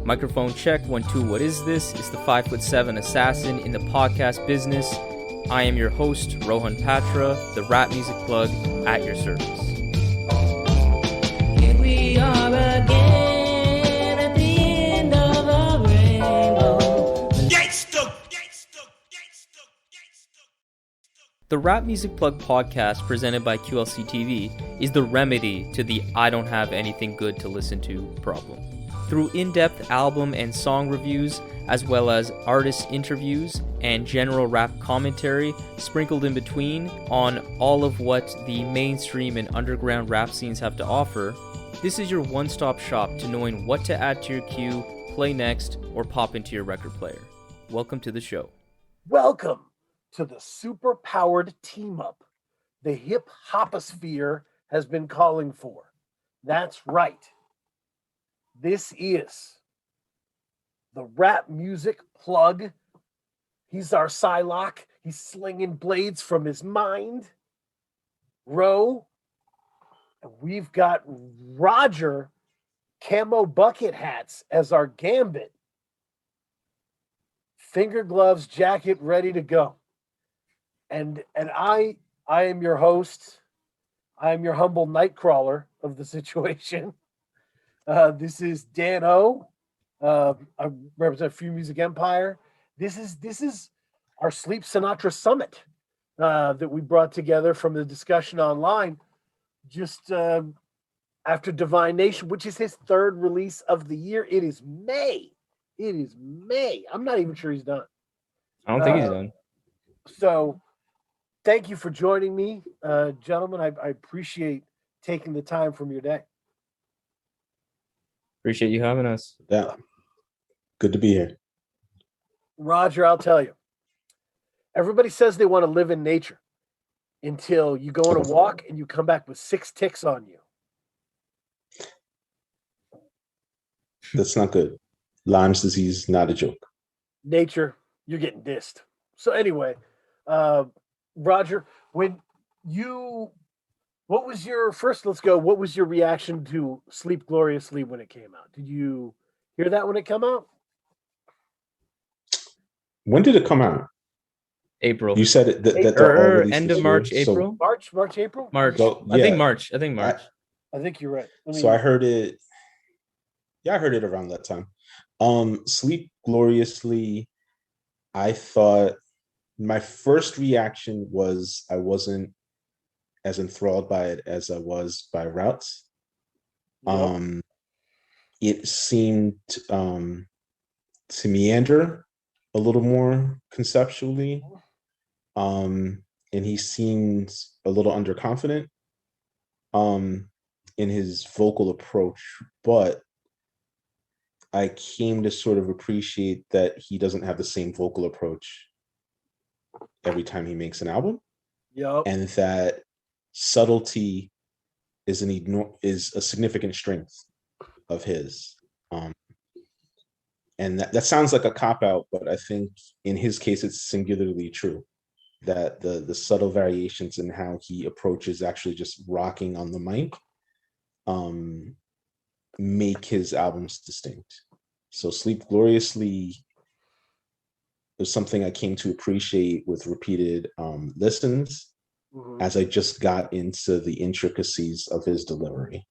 Microphone check, 1, 2, what is this? It's the 5'7" assassin in the podcast business. I am your host, Rohan Patra, the rap music plug at your service. Here we are again at the end of a rainbow. The Rap Music Plug podcast presented by QLC TV is the remedy to the I don't have anything good to listen to problem. Through in-depth album and song reviews, as well as artist interviews and general rap commentary sprinkled in between on all of what the mainstream and underground rap scenes have to offer, this is your one-stop shop to knowing what to add to your queue, play next, or pop into your record player. Welcome to the show. Welcome to the super-powered team-up the hip-hoposphere has been calling for. That's right. This is the Rap Music Plug. He's our Psylocke. He's slinging blades from his mind. Ro. And we've got Roger, Camo bucket hats as our Gambit. Finger gloves, jacket, ready to go. And I am your host. I am your humble nightcrawler of the situation. This is Dan O. I represent Freemusicempire. This is our Sleep Sinatra summit that we brought together from the discussion online just after DIVINENATION, which is his third release of the year. It is May. I'm not even sure he's done. I don't think he's done. So thank you for joining me, gentlemen. I appreciate taking the time from your day. Appreciate you having us. Yeah. Good to be here. Roger, I'll tell you. Everybody says they want to live in nature until you go on a walk and you come back with 6 ticks on you. That's not good. Lyme's disease, not a joke. Nature, you're getting dissed. So anyway, Roger, what was your reaction to Sleep Gloriously when it came out? Did you hear that when it came out? When did it come out? April. You said it that end of March, April. March, April. March. So, I think March. I think you're right. I heard it. Yeah, I heard it around that time. Sleep Gloriously. I thought my first reaction was I wasn't as enthralled by it as I was by Routes. Yep. It seemed to meander a little more conceptually. And he seems a little underconfident in his vocal approach, but I came to sort of appreciate that he doesn't have the same vocal approach every time he makes an album. Yep. And that subtlety is a significant strength of his. And that sounds like a cop-out, but I think in his case it's singularly true, that the subtle variations in how he approaches actually just rocking on the mic make his albums distinct. So Sleep Gloriously is something I came to appreciate with repeated listens as I just got into the intricacies of his delivery,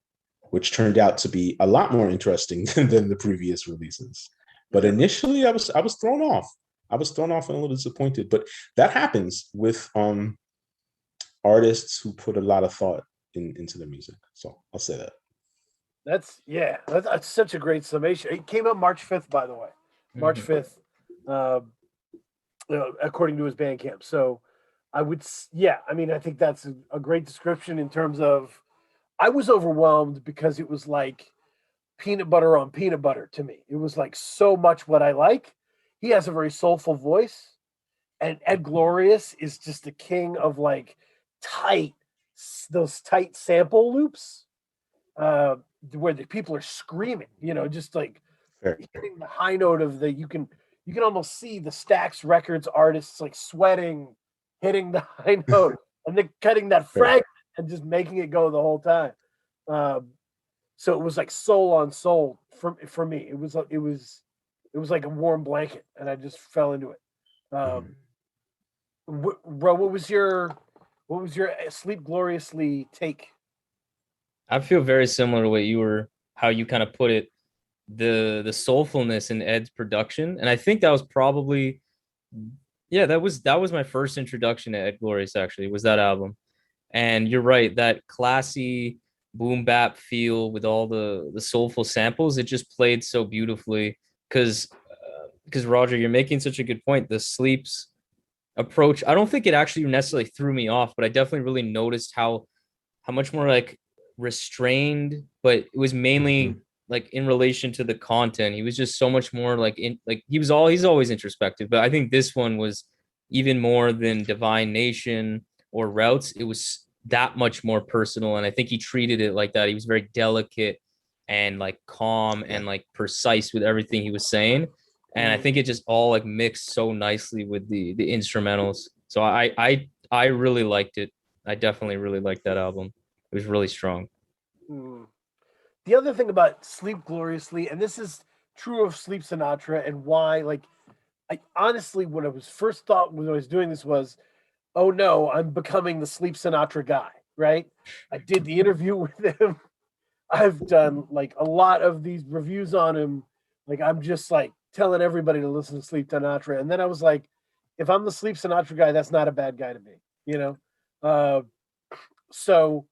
which turned out to be a lot more interesting than the previous releases. But initially I was thrown off. I was thrown off and a little disappointed, but that happens with artists who put a lot of thought into their music. So I'll say that. That's such a great summation. It came out March 5th, by the way. March 5th, according to his Bandcamp. So I think that's a great description in terms of, I was overwhelmed because it was like peanut butter on peanut butter to me. It was like so much what I like. He has a very soulful voice, and Ed Glorious is just the king of like those tight sample loops. Where the people are screaming, just like hitting the high note of you can almost see the Stax Records artists like sweating, hitting the high note, and then cutting that fragment and just making it go the whole time. So it was like soul on soul for me. It was like a warm blanket, and I just fell into it. Um, Bro, what was your Sleep Gloriously take? I feel very similar to how you kind of put it, the soulfulness in Ed's production, and I think that was probably, yeah, that was my first introduction to Ed Glorious. Actually, was that album. And you're right, that classy boom bap feel with all the soulful samples, it just played so beautifully. Because Roger, you're making such a good point. The Sleeps approach, I don't think it actually necessarily threw me off, but I definitely really noticed how much more like restrained, but it was mainly like in relation to the content. He was just so much more like he's always introspective, but I think this one was even more than Divine Nation or Routes. It was that much more personal, and I think he treated it like that. He was very delicate and like calm Yeah. and like precise with everything he was saying, and I think it just all like mixed so nicely with the instrumentals. So I really liked it. I definitely really liked that album. It was really strong. Mm. The other thing about Sleep Gloriously, and this is true of Sleep Sinatra, and why, like, I honestly, when I was first thought when I was doing this was, oh no, I'm becoming the Sleep Sinatra guy, right? I did the interview with him. I've done like a lot of these reviews on him. Like, I'm just like telling everybody to listen to Sleep Sinatra. And then I was like, if I'm the Sleep Sinatra guy, that's not a bad guy to me, you know? Uh, so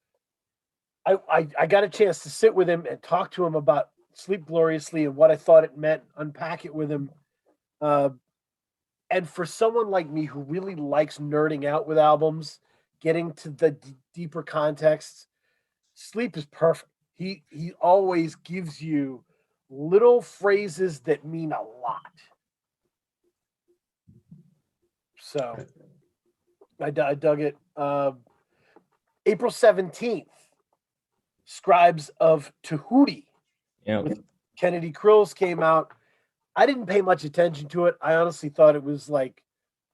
I got a chance to sit with him and talk to him about Sleep Gloriously and what I thought it meant, unpack it with him. Uh, and for someone like me who really likes nerding out with albums, getting to the deeper context, Sleep is perfect. He always gives you little phrases that mean a lot. So I dug it. April 17th, Scribes of Tahuti Yeah. with Kennedy Krills came out. I didn't pay much attention to it. I honestly thought it was like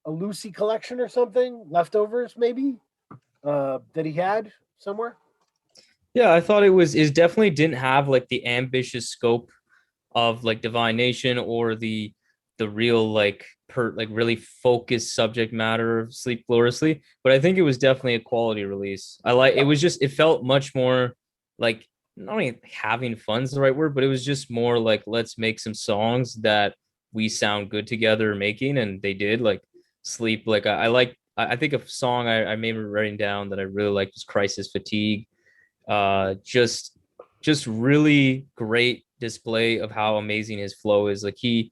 a Lucy collection or something, leftovers maybe, that he had somewhere. Yeah, I thought it definitely didn't have like the ambitious scope of like Divine Nation or the real like really focused subject matter of Sleep Gloriously, but I think it was definitely a quality release. It was just, it felt much more like, not only having fun's the right word, but it was just more like, let's make some songs that we sound good together making, and they did. Like Sleep, like I think a song I remember writing down that I really liked was Crisis Fatigue. Just really great display of how amazing his flow is. Like he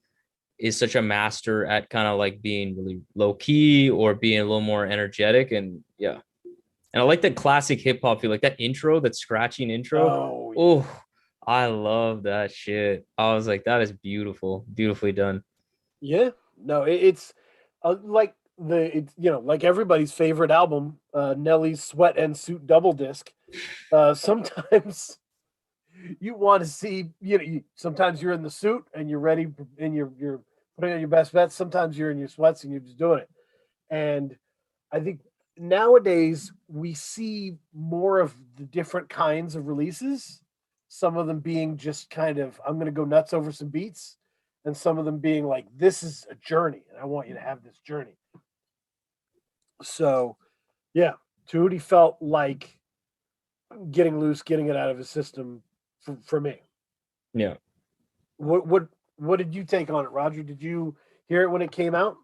is such a master at kind of like being really low key or being a little more energetic. And yeah, and I like that classic hip hop feel, like that intro, that scratching intro. Oh, yeah. Oh, I love that shit. I was like, that is beautiful, beautifully done. Yeah, no, it's like like everybody's favorite album, Nelly's Sweat and Suit double disc. Sometimes you want to see, sometimes you're in the suit and you're ready and you're putting on your best bets. Sometimes you're in your sweats and you're just doing it. And I think nowadays we see more of the different kinds of releases. Some of them being just kind of, I'm going to go nuts over some beats, and some of them being like, this is a journey, and I want you to have this journey. So, yeah, Tootie felt like getting loose, getting it out of his system for me. Yeah. What did you take on it, Roger? Did you hear it when it came out?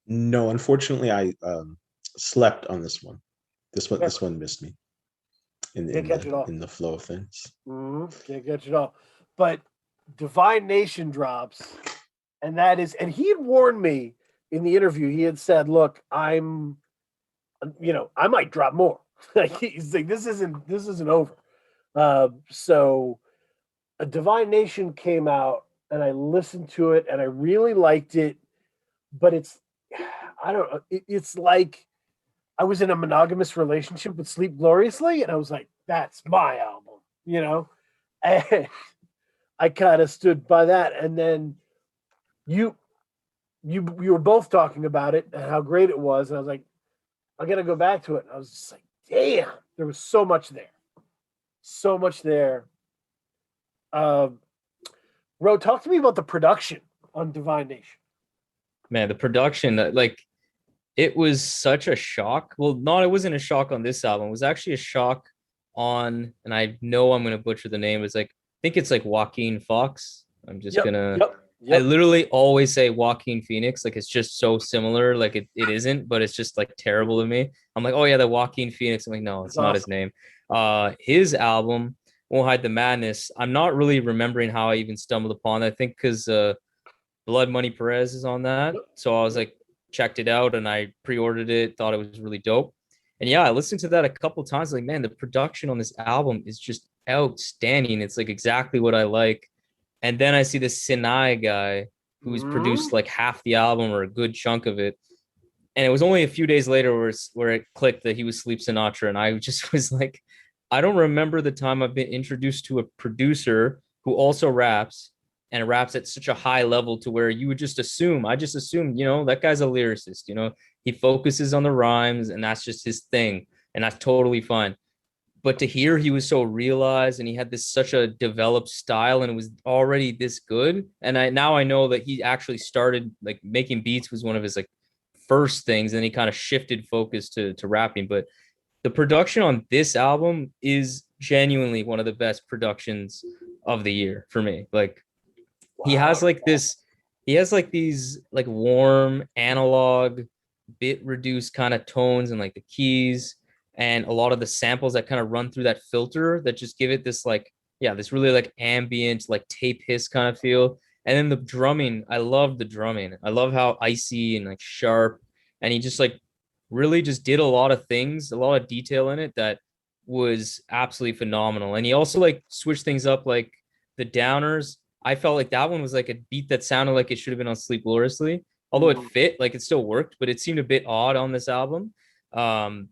No, unfortunately, I slept on this one. This one, Yeah. this one missed me Can't catch it all. in the flow of things. Can't catch it all. But Divine Nation drops, and he had warned me in the interview. He had said, "Look, I might drop more." Like, he's like, "This isn't over." So, a Divine Nation came out, and I listened to it, and I really liked it. But I don't know. It's like I was in a monogamous relationship with Sleep Gloriously, and I was like, "That's my album," And I kind of stood by that. And then you were both talking about it and how great it was, and I was like, I got to go back to it. And I was just like, damn, there was so much there, so much there. Ro, talk to me about the production on Divine Nation. Man, the production, like, it was such a shock. Well, not, it wasn't a shock on this album. It was actually a shock on, and I know I'm gonna butcher the name. It's like, I think it's like Joaquin Fox. I'm just gonna, I Yep. literally always say Joaquin Phoenix. Like, it's just so similar. Like, it isn't, but it's just like terrible to me. I'm like, oh yeah, the Joaquin Phoenix. I'm like, no, it's It's not his awesome. name. His album, Won't Hide the Madness. I'm not really remembering how I even stumbled upon it. I think because Blood Money Perez is on that. So I was like, checked it out and I pre-ordered it, thought it was really dope. And yeah, I listened to that a couple times. Like, man, the production on this album is just outstanding. It's like exactly what I like. And then I see this Sinai guy who's produced like half the album or a good chunk of it. And it was only a few days later where it clicked that he was Sleep Sinatra. And I just was like, I don't remember the time I've been introduced to a producer who also raps and raps at such a high level to where you would just assume, I just assumed, that guy's a lyricist, he focuses on the rhymes and that's just his thing. And that's totally fine. But to hear he was so realized and he had this such a developed style and it was already this good. And I know that he actually started like making beats was one of his like first things. And he kind of shifted focus to rapping. But the production on this album is genuinely one of the best productions of the year for me. Like, he has like this, he has like these like warm analog bit reduced kind of tones and like the keys and a lot of the samples that kind of run through that filter that just give it this like, yeah, this really like ambient like tape hiss kind of feel. And then the drumming, I love the drumming. I love how icy and like sharp, and he just like really just did a lot of things, a lot of detail in it that was absolutely phenomenal. And he also like switched things up, like the downers. I felt like that one was like a beat that sounded like it should have been on Sleep Gloriously, although it fit, like it still worked, but it seemed a bit odd on this album. Um,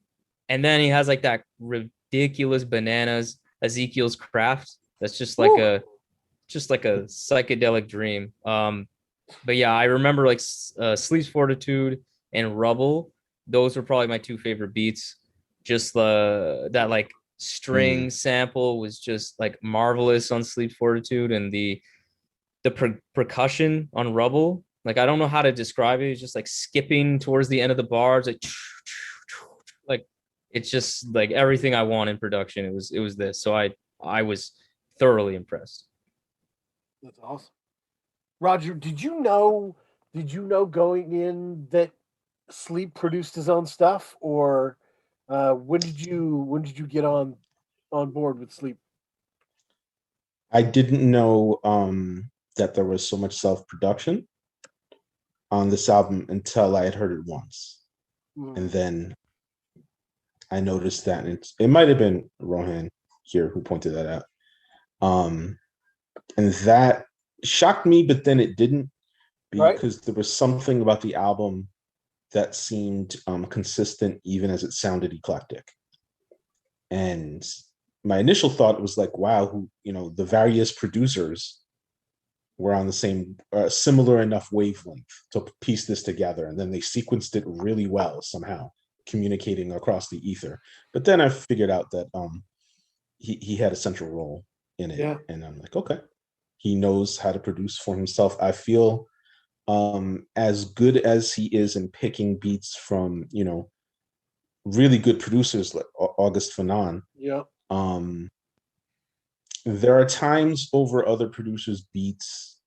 and then he has like that ridiculous bananas Ezekiel's Craft. That's just like a psychedelic dream. But yeah, I remember like Sleep's Fortitude and Rubble. Those were probably my two favorite beats. Just that like string sample was just like marvelous on Sleep Fortitude, and the percussion on Rubble, like I don't know how to describe it. It's just like skipping towards the end of the bars, like it's just like everything I want in production. It was this. So I was thoroughly impressed. That's awesome. Roger, did you know going in that Sleep produced his own stuff, or when did you get on board with Sleep? I didn't know that there was so much self-production on this album until I had heard it once. And then I noticed that, and it might have been Rohan here who pointed that out. And that shocked me, but then it didn't, because there was something about the album that seemed consistent, even as it sounded eclectic. And my initial thought was like, wow, the various producers were on the same, similar enough wavelength to piece this together. And then they sequenced it really well somehow, communicating across the ether. But then I figured out that he had a central role in it. Yeah. And I'm like, okay, he knows how to produce for himself. I feel as good as he is in picking beats from, really good producers like August Fanon. Yeah. There are times over other producers' beats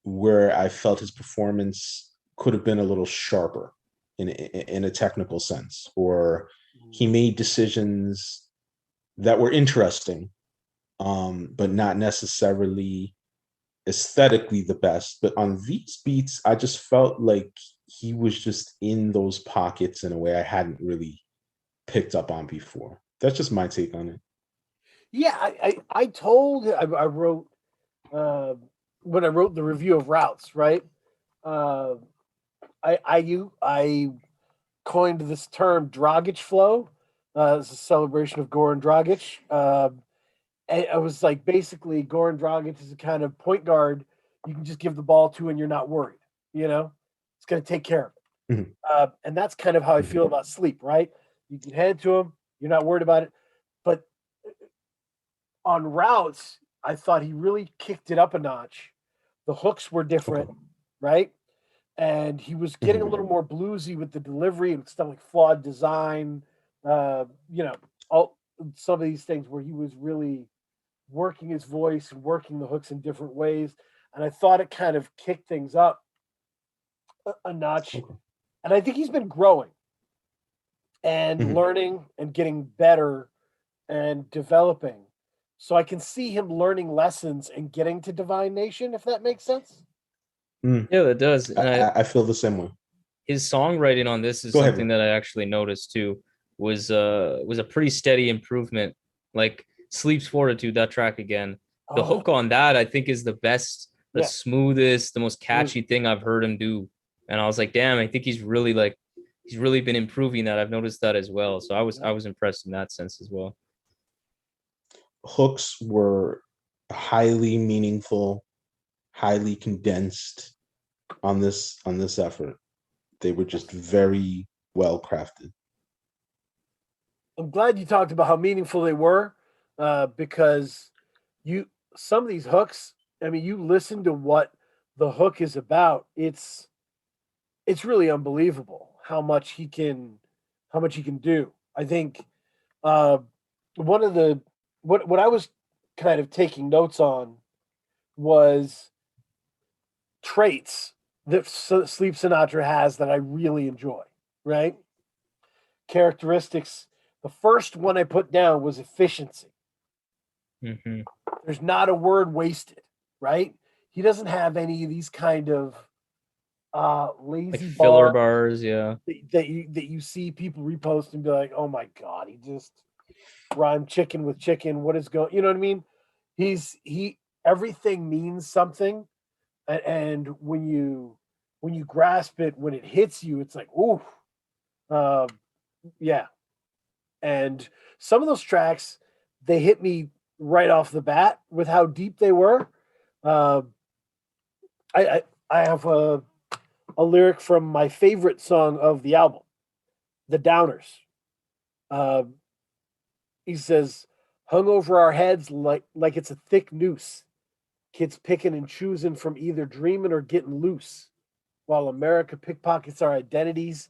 where I felt his performance could have been a little sharper in a technical sense, or he made decisions that were interesting, but not necessarily aesthetically the best. But on these beats, I just felt like he was just in those pockets in a way I hadn't really picked up on before. That's just my take on it. Yeah, I wrote when I wrote the review of Routes, right? I coined this term Dragic flow. It's a celebration of Goran Dragic. And I was like, basically, Goran Dragic is a kind of point guard you can just give the ball to and you're not worried. It's going to take care of it. Mm-hmm. And that's kind of how I feel about Sleep, right? You can hand it to him, you're not worried about it. But on Routes, I thought he really kicked it up a notch. The hooks were different, right? And he was getting a little more bluesy with the delivery and stuff like flawed design, all some of these things where he was really working his voice and working the hooks in different ways. And I thought it kind of kicked things up a notch. And I think he's been growing and learning and getting better and developing. So I can see him learning lessons and getting to Divine Nation, if that makes sense. Yeah, that does. And I feel the same way. his songwriting on this is Go ahead, something man. that I actually noticed too. Was a pretty steady improvement. Like Sleep's Fortitude, that track again. The hook on that I think is the best, the Yeah. smoothest, the most catchy thing I've heard him do. And I was like, damn, I think he's really been improving that. I've noticed that as well. So I was impressed in that sense as well. Hooks were highly meaningful, highly condensed on this effort. They were just very well crafted. I'm glad you talked about how meaningful they were, because some of these hooks. I mean, you listen to what the hook is about. It's really unbelievable how much he can do. I think one of the what I was kind of taking notes on was traits that Sleep Sinatra has that I really enjoy. Right, characteristics. The first one I put down was efficiency. Mm-hmm. There's not a word wasted, right? He doesn't have any of these kind of lazy Like filler bars bars, yeah. that you see people repost and be like, oh my god, he just rhymed chicken with chicken. What is going? You know what I mean? He everything means something, and when you grasp it, when it hits you, it's like, ooh, yeah. And some of those tracks, they hit me right off the bat with how deep they were. I have a lyric from my favorite song of the album, "The Downers." He says, "Hung over our heads like it's a thick noose. Kids picking and choosing from either dreaming or getting loose, while America pickpockets our identities,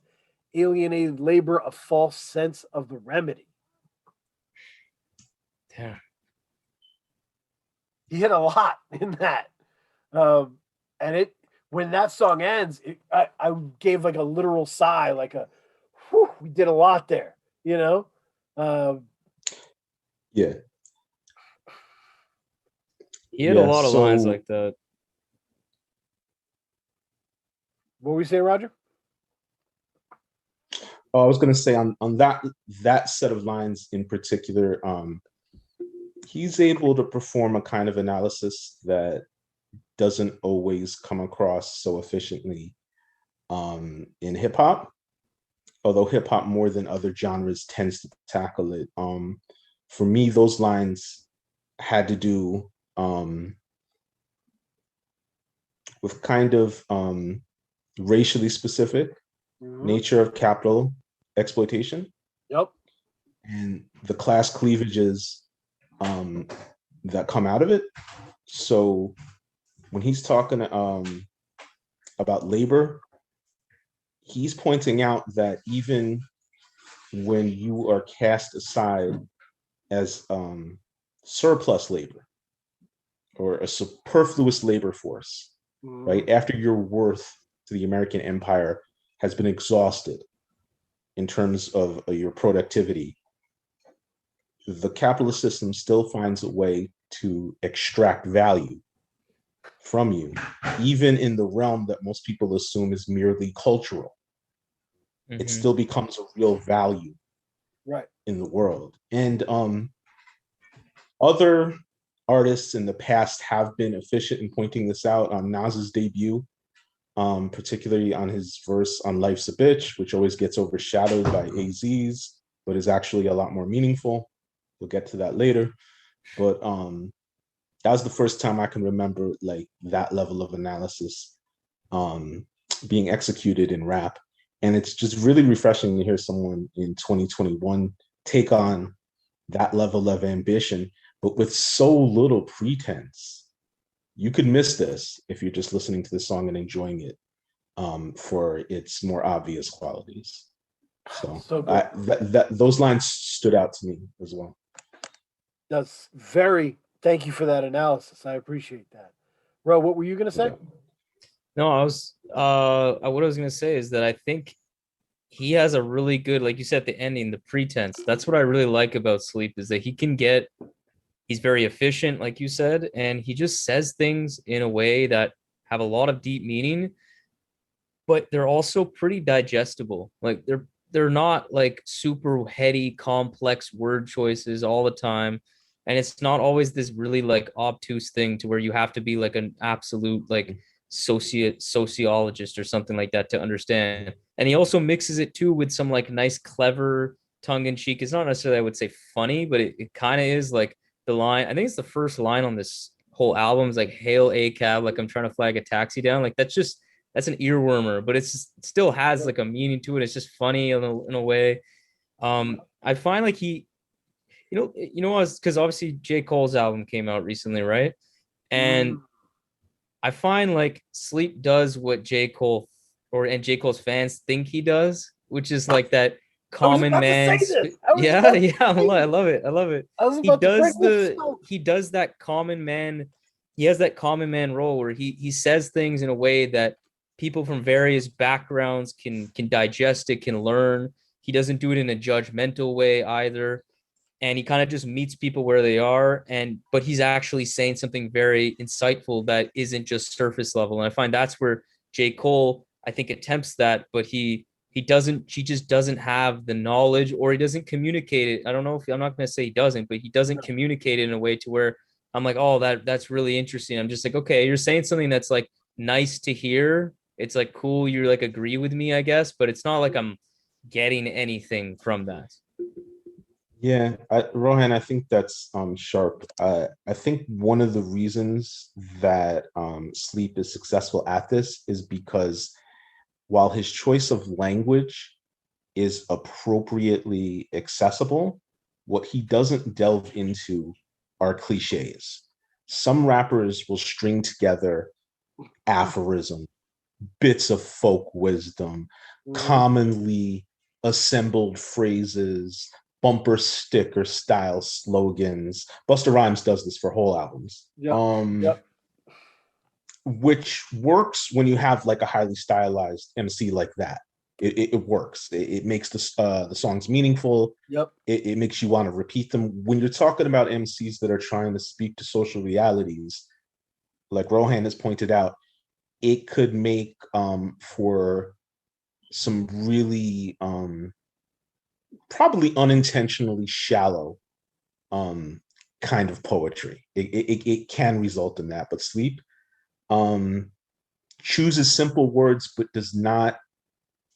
alienated labor, a false sense of the remedy." Yeah. He hit a lot in that. And when that song ends, I gave like a literal sigh, like whew, we did a lot there, you know? Yeah. He had a lot of lines so like that. What were we saying, Roger? I was going to say on that set of lines in particular, he's able to perform a kind of analysis that doesn't always come across so efficiently in hip hop, although hip hop more than other genres tends to tackle it. For me, those lines had to do with kind of racially specific nature of capital exploitation. Yep. And the class cleavages that come out of it. So when he's talking about labor, he's pointing out that even when you are cast aside as surplus labor or a superfluous labor force, right? After your worth to the American empire has been exhausted in terms of your productivity, the capitalist system still finds a way to extract value from you, even in the realm that most people assume is merely cultural. It still becomes a real value right in the world. And other artists in the past have been efficient in pointing this out. On Nas's debut, particularly on his verse on Life's a Bitch, which always gets overshadowed by AZ's, but is actually a lot more meaningful. We'll get to that later. But that was the first time I can remember like that level of analysis being executed in rap. And it's just really refreshing to hear someone in 2021 take on that level of ambition, but with so little pretense. You could miss this if you're just listening to the song and enjoying it for its more obvious qualities. So, So good. those lines stood out to me as well. That's very. Thank you for that analysis. I appreciate that. Ro, what were you going to say? No, what I was gonna say is that I think he has a really good, like you said at the ending, the pretense. That's what I really like about Sleep is that he's very efficient, like you said, and he just says things in a way that have a lot of deep meaning, but they're also pretty digestible. Like they're not like super heady, complex word choices all the time. And it's not always this really like obtuse thing to where you have to be like an absolute like sociologist or something like that to understand. And he also mixes it too with some like nice, clever tongue in cheek. It's not necessarily, I would say, funny, but it kind of is like the line. I think it's the first line on this whole album is like "Hail a cab," like I'm trying to flag a taxi down. Like that's an earwormer, but it still has like a meaning to it. It's just funny in a way. I find like because obviously J. Cole's album came out recently, right? And I find like Sleep does what J. Cole and J. Cole's fans think he does, which is like that I was common about to man. say this. I was Yeah, about to yeah, say I this. love it. I love it. I was He about to break does this spell. he does that common man. He has that common man role where he says things in a way that people from various backgrounds can digest it, can learn. He doesn't do it in a judgmental way either, and he kind of just meets people where they are, but he's actually saying something very insightful that isn't just surface level. And I find that's where J. Cole, I think, attempts that, but he just doesn't have the knowledge, or he doesn't communicate it. I don't know if I'm not going to say he doesn't, but he doesn't communicate it in a way to where I'm like, oh, that's really interesting. I'm just like, okay, you're saying something that's like nice to hear. It's like cool. You're like agree with me, I guess, but it's not like I'm getting anything from that. Yeah, Rohan, I think that's sharp. I think one of the reasons that Sleep is successful at this is because while his choice of language is appropriately accessible, what he doesn't delve into are cliches. Some rappers will string together aphorism, bits of folk wisdom, commonly assembled phrases, bumper sticker style slogans. Busta Rhymes does this for whole albums. Yep. Which works when you have like a highly stylized MC like that. It works. It makes the songs meaningful. Yep. It makes you want to repeat them. When you're talking about MCs that are trying to speak to social realities, like Rohan has pointed out, it could make for some really probably unintentionally shallow kind of poetry. It can result in that, but Sleep chooses simple words but does not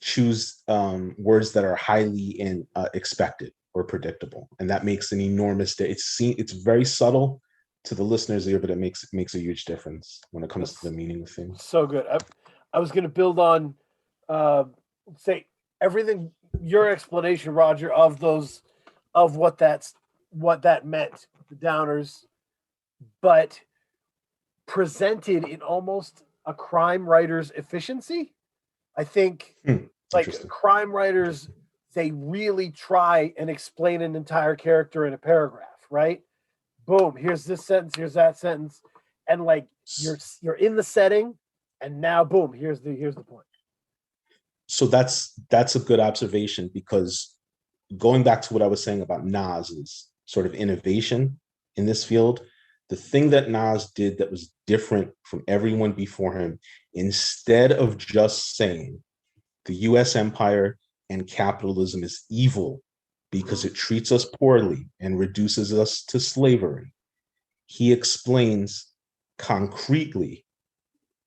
choose words that are highly expected or predictable, and that makes an enormous it's very subtle to the listener's ear, but it makes a huge difference when it comes to the meaning of things. So good. I was going to build on, say everything your explanation, Roger, of what that meant, the downers, but presented in almost a crime writer's efficiency. I think like crime writers, they really try and explain an entire character in a paragraph, right? Boom, here's this sentence, here's that sentence, and like you're in the setting, and now boom, here's the point. So that's a good observation, because going back to what I was saying about Nas's sort of innovation in this field, the thing that Nas did that was different from everyone before him, instead of just saying the US empire and capitalism is evil because it treats us poorly and reduces us to slavery, he explains concretely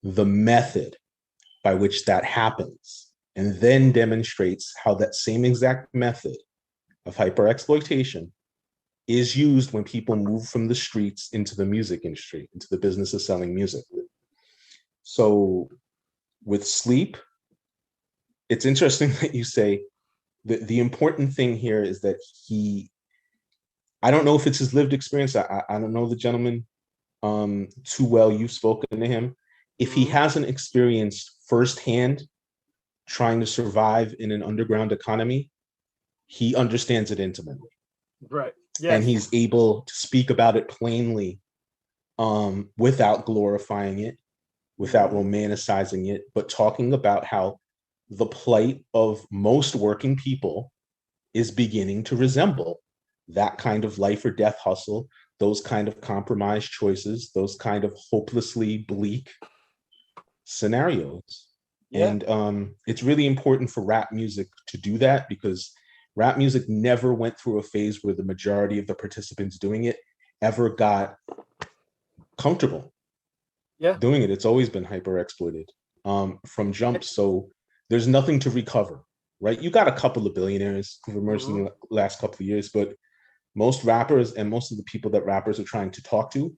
the method by which that happens, and then demonstrates how that same exact method of hyperexploitation is used when people move from the streets into the music industry, into the business of selling music. So with Sleep, it's interesting that you say that the important thing here is that he I don't know if it's his lived experience. I don't know the gentleman too well. You've spoken to him. If he hasn't experienced firsthand trying to survive in an underground economy, he understands it intimately. Right. And Yes. he's able to speak about it plainly, without glorifying it, without romanticizing it, but talking about how the plight of most working people is beginning to resemble that kind of life or death hustle, those kind of compromised choices, those kind of hopelessly bleak scenarios. Yeah. And it's really important for rap music to do that, because rap music never went through a phase where the majority of the participants doing it ever got comfortable doing it. It's always been hyper exploited from jump. So there's nothing to recover, right? You got a couple of billionaires who've emerged in the last couple of years, but most rappers and most of the people that rappers are trying to talk to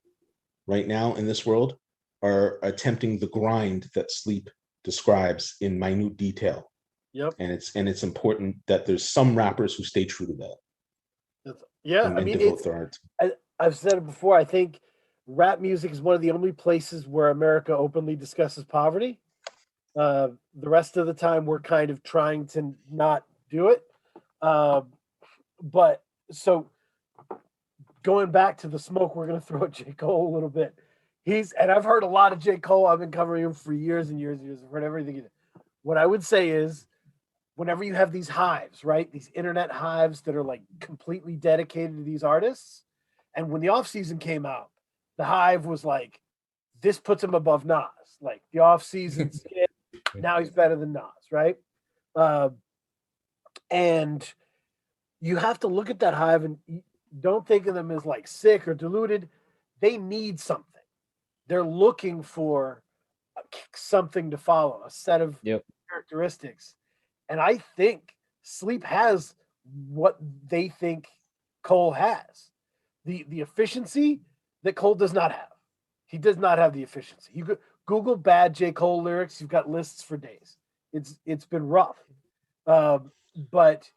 right now in this world are attempting the grind that Sleep describes in minute detail. Yep. And it's important that there's some rappers who stay true to that. Yeah, and I mean, devote their art. I've said it before. I think rap music is one of the only places where America openly discusses poverty. The rest of the time, we're kind of trying to not do it. But so going back to the smoke, we're going to throw at J. Cole a little bit. And I've heard a lot of J. Cole. I've been covering him for years and years and years. I've heard everything. What I would say is, whenever you have these hives, right? These internet hives that are like completely dedicated to these artists. And when the off season came out, the hive was like, this puts him above Nas. Like the off season skit, now he's better than Nas, right? And you have to look at that hive and don't think of them as like sick or deluded. They need something. They're looking for something to follow, a set of characteristics. And I think Sleep has what they think Cole has. The efficiency that Cole does not have. He does not have the efficiency. You could Google bad J. Cole lyrics, you've got lists for days. It's been rough. But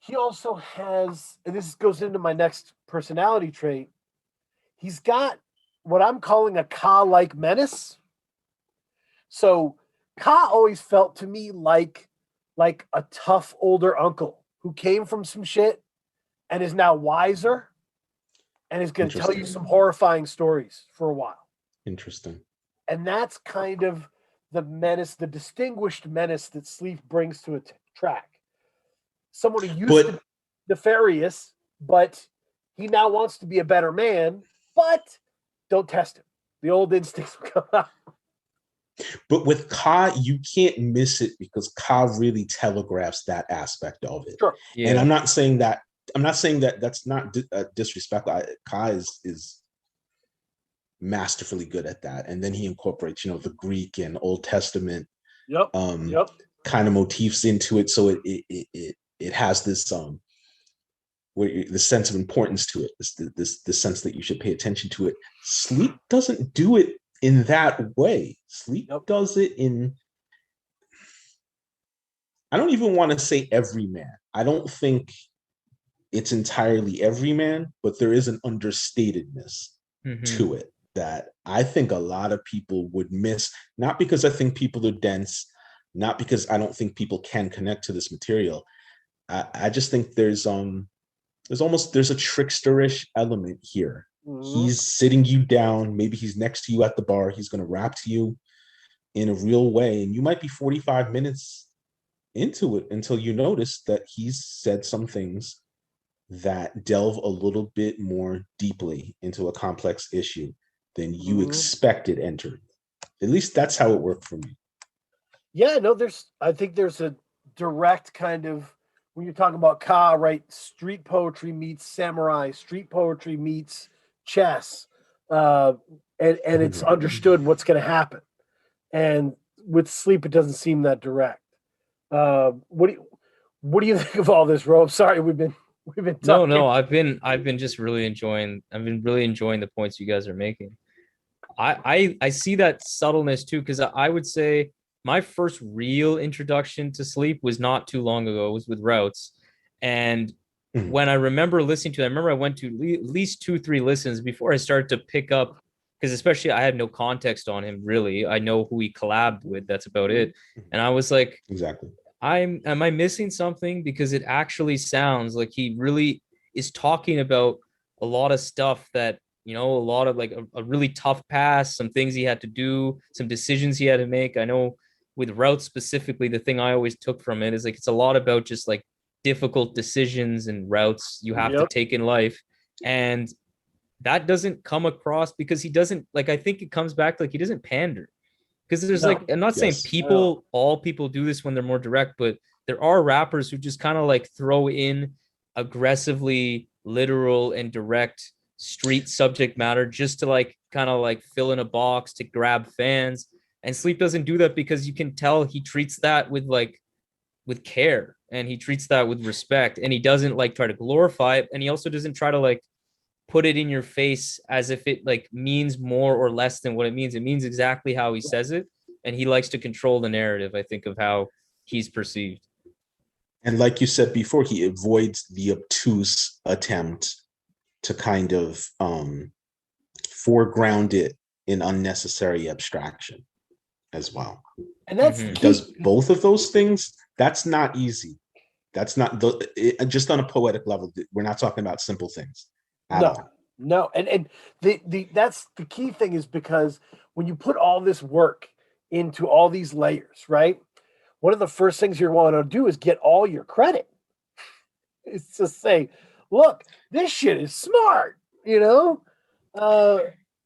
he also has, and this goes into my next personality trait, he's got what I'm calling a Ka-like menace. So Ka always felt to me like a tough older uncle who came from some shit and is now wiser and is going to tell you some horrifying stories for a while. Interesting. And that's kind of the menace, the distinguished menace that Sleep brings to a track. Someone who used to be nefarious, but he now wants to be a better man, but don't test him. The old instincts will come out. But with Ka, you can't miss it because Ka really telegraphs that aspect of it. Sure. Yeah. And I'm not saying that that's not disrespectful. Ka is masterfully good at that. And then he incorporates, the Greek and Old Testament kind of motifs into it. So it has this the sense of importance to it, this sense that you should pay attention to it. Sleep doesn't do it in that way. Sleep does it in, I don't even want to say every man. I don't think it's entirely every man, but there is an understatedness to it that I think a lot of people would miss, not because I think people are dense, not because I don't think people can connect to this material. I just think there's a tricksterish element here. He's sitting you down. Maybe he's next to you at the bar. He's going to rap to you in a real way. And you might be 45 minutes into it until you notice that he's said some things that delve a little bit more deeply into a complex issue than you expected entering. At least that's how it worked for me. Yeah, no, I think there's a direct kind of, when you're talking about Ka, right? Street poetry meets samurai, street poetry meets chess, and it's understood what's going to happen. And with Sleep, it doesn't seem that direct. What do you think of all this, Ro? I'm sorry, we've been talking. No, I've been just really enjoying. I've been really enjoying the points you guys are making. I see that subtleness too, because I would say my first real introduction to Sleep was not too long ago. It was with Routes, and Mhm. when I remember listening to it, I remember I went to at least 2, 3 listens before I started to pick up, because especially I had no context on him really. I know who he collabed with. That's about it. And I was like, Exactly. am I missing something? Because it actually sounds like he really is talking about a lot of stuff that, a lot of like a really tough past, some things he had to do, some decisions he had to make. I know with routes specifically, the thing I always took from it is like it's a lot about just like difficult decisions and routes you have to Yep. take in life. And that doesn't come across because he doesn't, like, I think it comes back to, like, he doesn't pander. Because there's No. like, I'm not saying Yes. all people do this when they're more direct, but there are rappers who just kind of like throw in aggressively literal and direct street subject matter just to like kind of like fill in a box to grab fans. And Sleep doesn't do that because you can tell he treats that with care, and he treats that with respect, and he doesn't like try to glorify it, and he also doesn't try to like put it in your face as if it like means more or less than what it means. It means exactly how he says it, and he likes to control the narrative, I think, of how he's perceived. And like you said before, he avoids the obtuse attempt to kind of foreground it in unnecessary abstraction as well. And that's Mhm. the He does key. both of those things. That's not easy. That's not just on a poetic level. We're not talking about simple things at all. No, and the that's the key thing, is because when you put all this work into all these layers, right? One of the first things you're want to do is get all your credit. It's to say, look, this shit is smart, you know?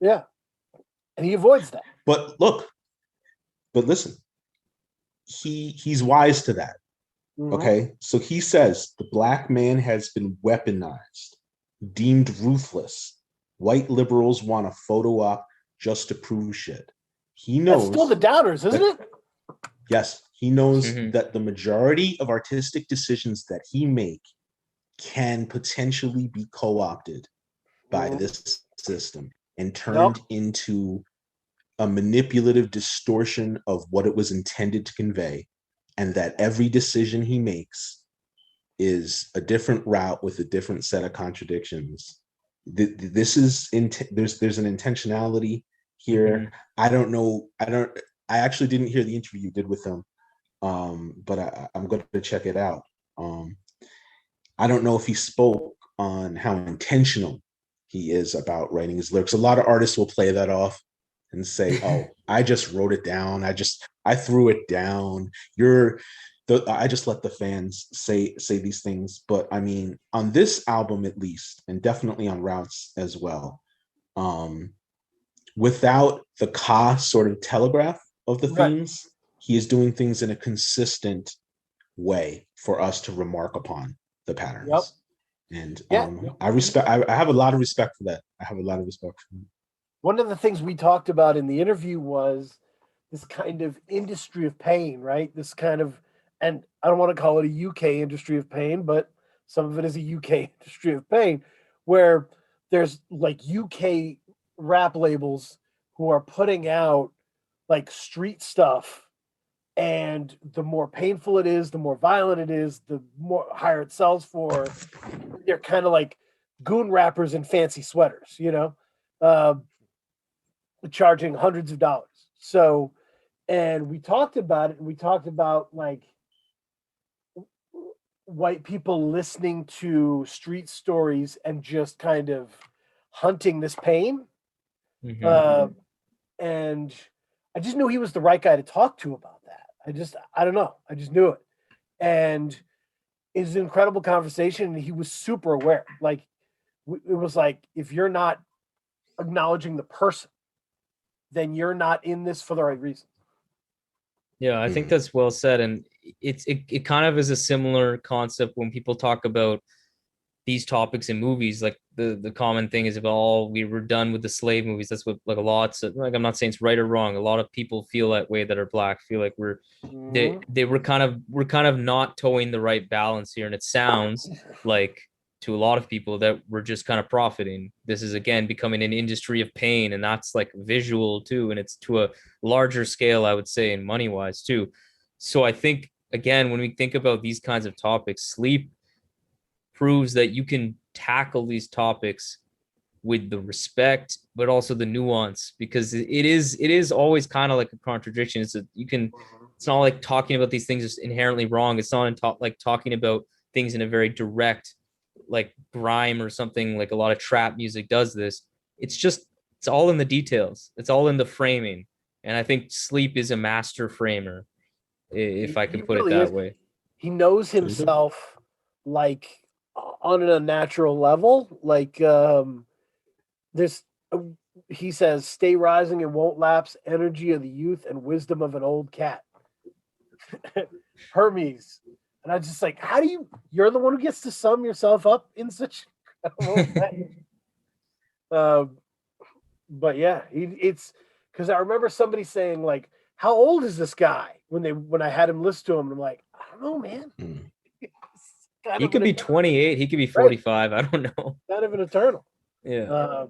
Yeah. And he avoids that. But look, but listen, he's wise to that. Mhm. Okay, so he says the black man has been weaponized, deemed ruthless. White liberals want a photo op just to prove shit. He That's still the knows downers, isn't that, it? yes, he knows Mhm. that the majority of artistic decisions that he make can potentially be co-opted by Mhm. this system and Yep. turned into a manipulative distortion of what it was intended to convey, and that every decision he makes is a different route with a different set of contradictions. This is there's an intentionality here. Mhm. I don't know. I actually didn't hear the interview you did with him, but I'm going to check it out. I don't know if he spoke on how intentional he is about writing his lyrics. A lot of artists will play that off and say, "Oh, I just wrote it down. I threw it down. I just let the fans say these things." But I mean, on this album at least, and definitely on Routes as well, um, without the sort of telegraph of the Right. themes, he is doing things in a consistent way for us to remark upon the Yep. patterns. And Yeah. I have a lot of respect for that. I have a lot of respect for that. One of the things we talked about in the interview was this kind of industry of pain, right? This kind of, and I don't want to call it a UK industry of pain, but some of it is a UK industry of pain, where there's like UK rap labels who are putting out like street stuff, and the more painful it is, the more violent it is, the more higher it sells for. They're kind of like goon rappers in fancy sweaters, uh, charging hundreds of dollars. So, and we talked about it, and we talked about like white people listening to street stories and just kind of hunting this pain. Mhm. Uh, and I just knew he was the right guy to talk to about that. I don't know. I just knew it. And it was an incredible conversation. And he was super aware. Like, it was like, if you're not acknowledging the person, then you're not in this for the right reason. Yeah, I think Mhm. that's well said. And it kind of is a similar concept when people talk about these topics in movies. Like the common thing is, if all we were done with the slave movies, that's what like a lot of, like, I'm not saying it's right or wrong, a lot of people feel that way that are black, feel like Mhm. they we're kind of not towing the right balance here. And it sounds like to a lot of people that we're just kind of profiting. This is again becoming an industry of pain, and that's like visual too, and it's to a larger scale, I would say, and money wise too. So I think again, when we think about these kinds of topics, Sleep proves that you can tackle these topics with the respect, but also the nuance, because it is always kind of like a contradiction. It's not like talking about these things is inherently wrong. It's not like talking about things in a very direct, like grime or something, like a lot of trap music does this. It's all in the details. It's all in the framing. And I think Sleep is a master framer, if I He can put it really that is. way. He knows himself like on a natural level. Like there's he says, "Stay rising and won't lapse. Energy of the youth and wisdom of an old cat." Hermes. And I just like, how do you're the one who gets to sum yourself up in such incredible way. But yeah, it's because I remember somebody saying like, "How old is this guy?" When I had him listen to him, and I'm like, I don't know, man. He could be 28. He could be 45. Right. I don't know. Kind of an eternal. Yeah.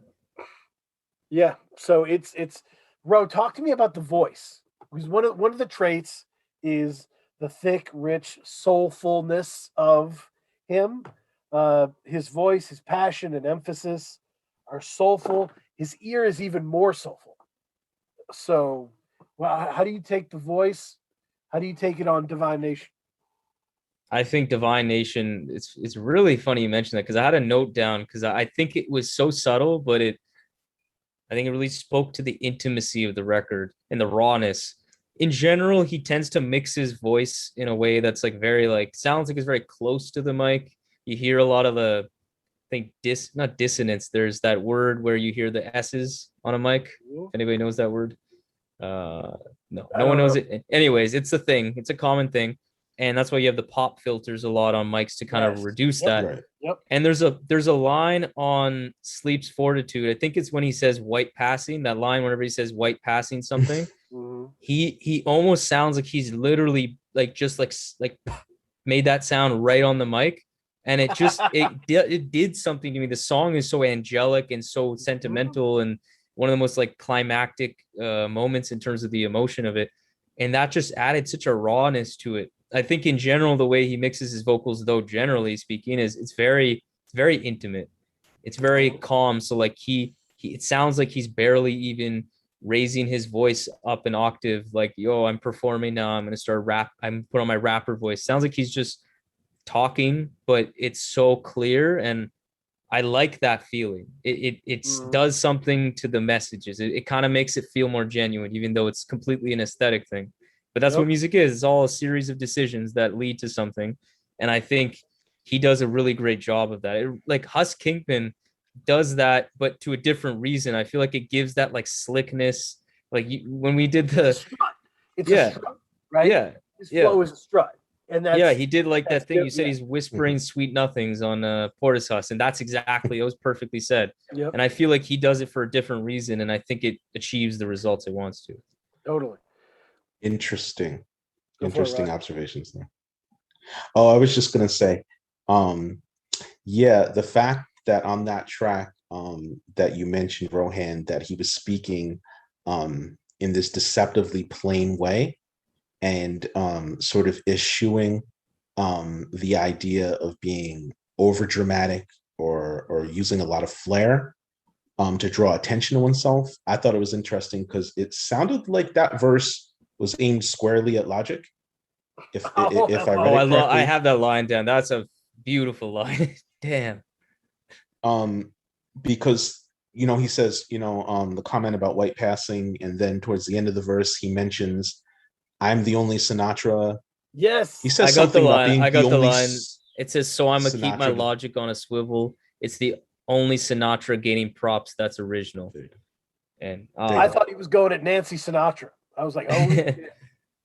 Yeah. So it's Ro, talk to me about the voice, because one of the traits is the thick, rich soulfulness of him. His voice, his passion and emphasis are soulful. His ear is even more soulful. So, well, how do you take the voice? How do you take it on Divine Nation? I think Divine Nation, it's really funny you mentioned that, because I had a note down, because I think it was so subtle, but I think it really spoke to the intimacy of the record and the rawness. In general, he tends to mix his voice in a way that's like very like sounds like it's very close to the mic. You hear a lot of the I think not dissonance. There's that word where you hear the S's on a mic. If anybody knows that word. No one knows it. Anyways, it's a thing. It's a common thing. And that's why you have the pop filters a lot on mics to kind of reduce that. Right. Yep. And there's a line on Sleep's Fortitude. I think it's when he says white passing, that line whenever he says white passing something. He almost sounds like he's literally like just like made that sound right on the mic. And it just it did something to me. The song is so angelic and so sentimental, and one of the most like climactic moments in terms of the emotion of it. And that just added such a rawness to it. I think in general, the way he mixes his vocals, though, generally speaking, is it's very intimate. It's very calm. So like it sounds like he's barely even raising his voice up an octave. Like, yo, I'm performing now. I'm gonna start rap. I'm put on my rapper voice. Sounds like he's just talking, but it's so clear, and I like that feeling. It does something to the messages. It kind of makes it feel more genuine, even though it's completely an aesthetic thing. But that's what music is. It's all a series of decisions that lead to something. And I think he does a really great job of that. Like Huss Kingpin does that, but to a different reason. I feel like it gives that like slickness. Like when we did the it's a strut, right? Yeah. His flow is a strut. And that's, he did like that thing. You said he's whispering sweet nothings on Portishead, and that's exactly, it was perfectly said. And I feel like he does it for a different reason, and I think it achieves the results it wants to. Totally. Interesting observations there. Oh, I was just gonna say, the fact that on that track that you mentioned, Rohan, that he was speaking in this deceptively plain way, and sort of eschewing the idea of being over dramatic or using a lot of flair to draw attention to oneself. I thought it was interesting because it sounded like that verse was aimed squarely at Logic. If I read it correctly. I have that line down. That's a beautiful line. Damn. Because he says, the comment about white passing, and then towards the end of the verse, he mentions, "I'm the only Sinatra." Yes. He says something about being the only line. It says, "So I'm gonna keep my logic on a swivel. It's the only Sinatra gaining props that's original." And I thought he was going at Nancy Sinatra. I was like, oh,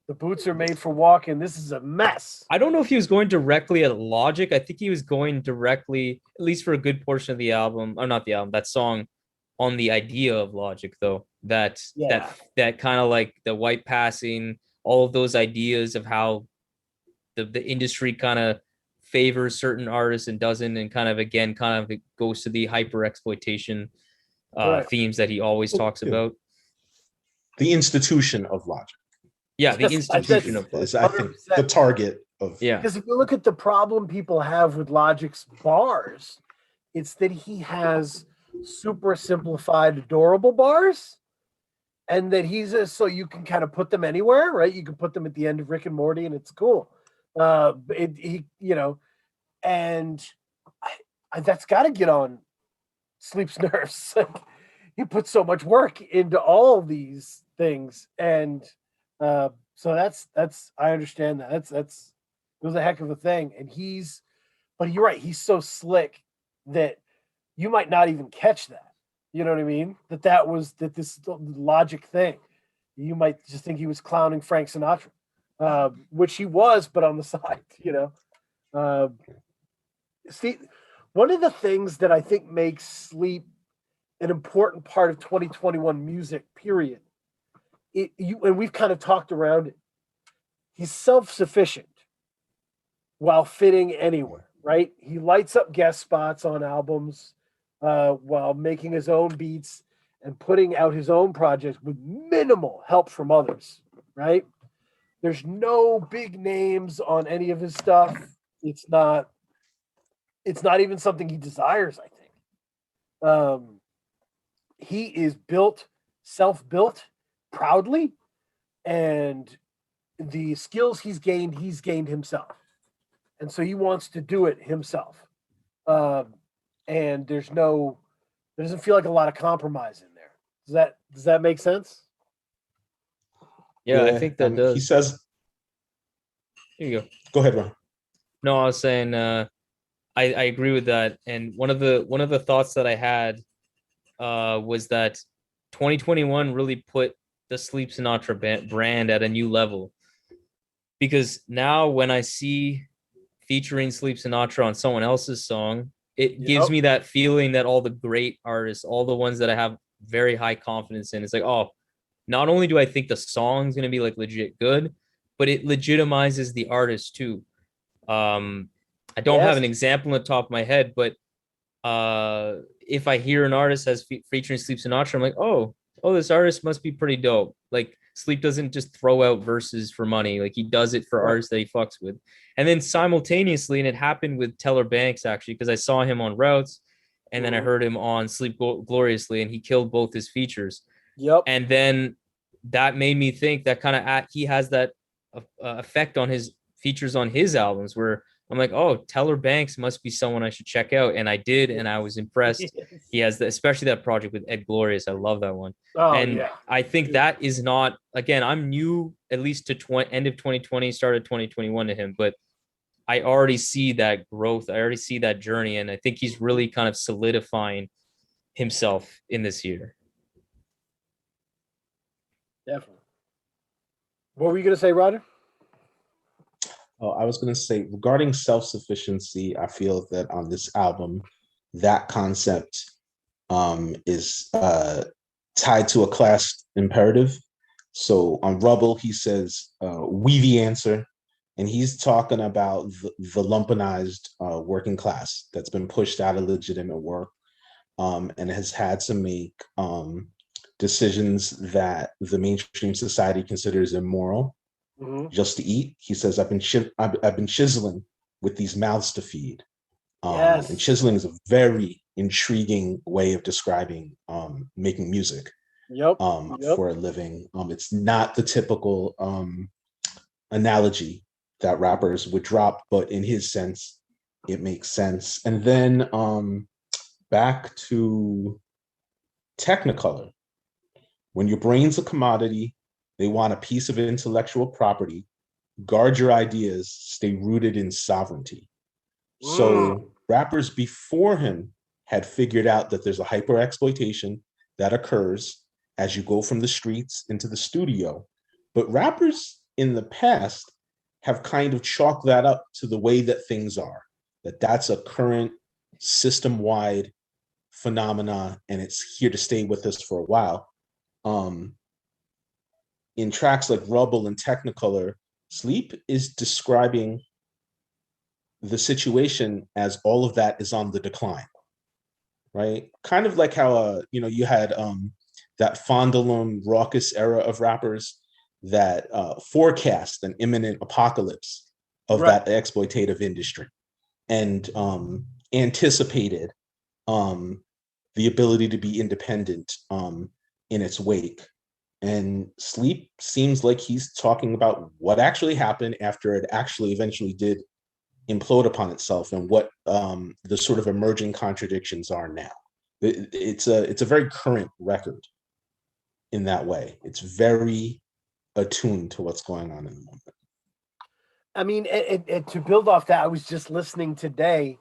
the boots are made for walking. This is a mess. I don't know if he was going directly at Logic. I think he was going directly, at least for a good portion of the album, or not the album, that song, on the idea of Logic, though. That kind of like the white passing, all of those ideas of how the industry kind of favors certain artists and doesn't, and kind of it goes to the hyper exploitation themes that he always talks about. The institution of Logic. Yeah, the institution of Logic. I think the target of Yeah. Because if you look at the problem people have with Logic's bars, it's that he has super simplified, adorable bars, and that so you can kind of put them anywhere, right? You can put them at the end of Rick and Morty, and it's cool. And that's got to get on Sleep's nerves. Like, he puts so much work into all these things, and so that's I understand that. That's it was a heck of a thing, and but you're right. He's so slick that you might not even catch that. You know what I mean? That this Logic thing. You might just think he was clowning Frank Sinatra, which he was, but on the side. See, one of the things that I think makes Sleep an important part of 2021 music, period. And we've kind of talked around it. He's self-sufficient while fitting anywhere, right? He lights up guest spots on albums while making his own beats and putting out his own projects with minimal help from others, right? There's no big names on any of his stuff. It's not even something he desires, I think. He is self-built proudly, and the skills he's gained himself. And so he wants to do it himself. And there doesn't feel like a lot of compromise in there. Does that make sense? Yeah, I think that does. He says, Here you go. go ahead, Ron. No, I was saying I agree with that. And one of the thoughts that I had was that 2021 really put the Sleep Sinatra brand at a new level. Because now when I see featuring Sleep Sinatra on someone else's song, it gives me that feeling that all the great artists, all the ones that I have very high confidence in, it's like, oh, not only do I think the song's going to be like legit good, but it legitimizes the artist too. I don't have an example on the top of my head, but if I hear an artist as featuring Sleep Sinatra, I'm like, oh, this artist must be pretty dope. Like, Sleep doesn't just throw out verses for money. Like, he does it for artists that he fucks with. And then simultaneously, and it happened with Teller Banks, actually, because I saw him on Routes, and then I heard him on Sleep Gloriously, and he killed both his features. Yep. And then that made me think that kind of he has that effect on his features on his albums, where I'm like, oh, Teller Banks must be someone I should check out. And I did, and I was impressed. He has especially that project with Ed Glorious. I love that one. Oh, and yeah. I think that is not, again, I'm new at least to end of 2020, started 2021 to him, but I already see that growth. I already see that journey. And I think he's really kind of solidifying himself in this year. Definitely. What were you going to say, Roger? Oh, I was going to say, regarding self-sufficiency, I feel that on this album, that concept is tied to a class imperative. So on Rubble, he says, we the answer. And he's talking about the lumpenized working class that's been pushed out of legitimate work and has had to make decisions that the mainstream society considers immoral. Just to eat. He says, I've been chiseling with these mouths to feed. And chiseling is a very intriguing way of describing making music for a living. It's not the typical analogy that rappers would drop, but in his sense, it makes sense. And then back to Technicolor. When your brain's a commodity, they want a piece of intellectual property. Guard your ideas, stay rooted in sovereignty. So rappers before him had figured out that there's a hyper exploitation that occurs as you go from the streets into the studio. But rappers in the past have kind of chalked that up to the way that things are, that's a current system-wide phenomena, and it's here to stay with us for a while. In tracks like Rubble and Technicolor, Sleep is describing the situation as all of that is on the decline, right? Kind of like how, you had that Fondulum raucous era of rappers that forecast an imminent apocalypse of Right. that exploitative industry, and anticipated the ability to be independent in its wake. And Sleep seems like he's talking about what actually happened after it actually eventually did implode upon itself, and what the sort of emerging contradictions are now. It's a very current record in that way. It's very attuned to what's going on in the moment. I mean, and to build off that, I was just listening today.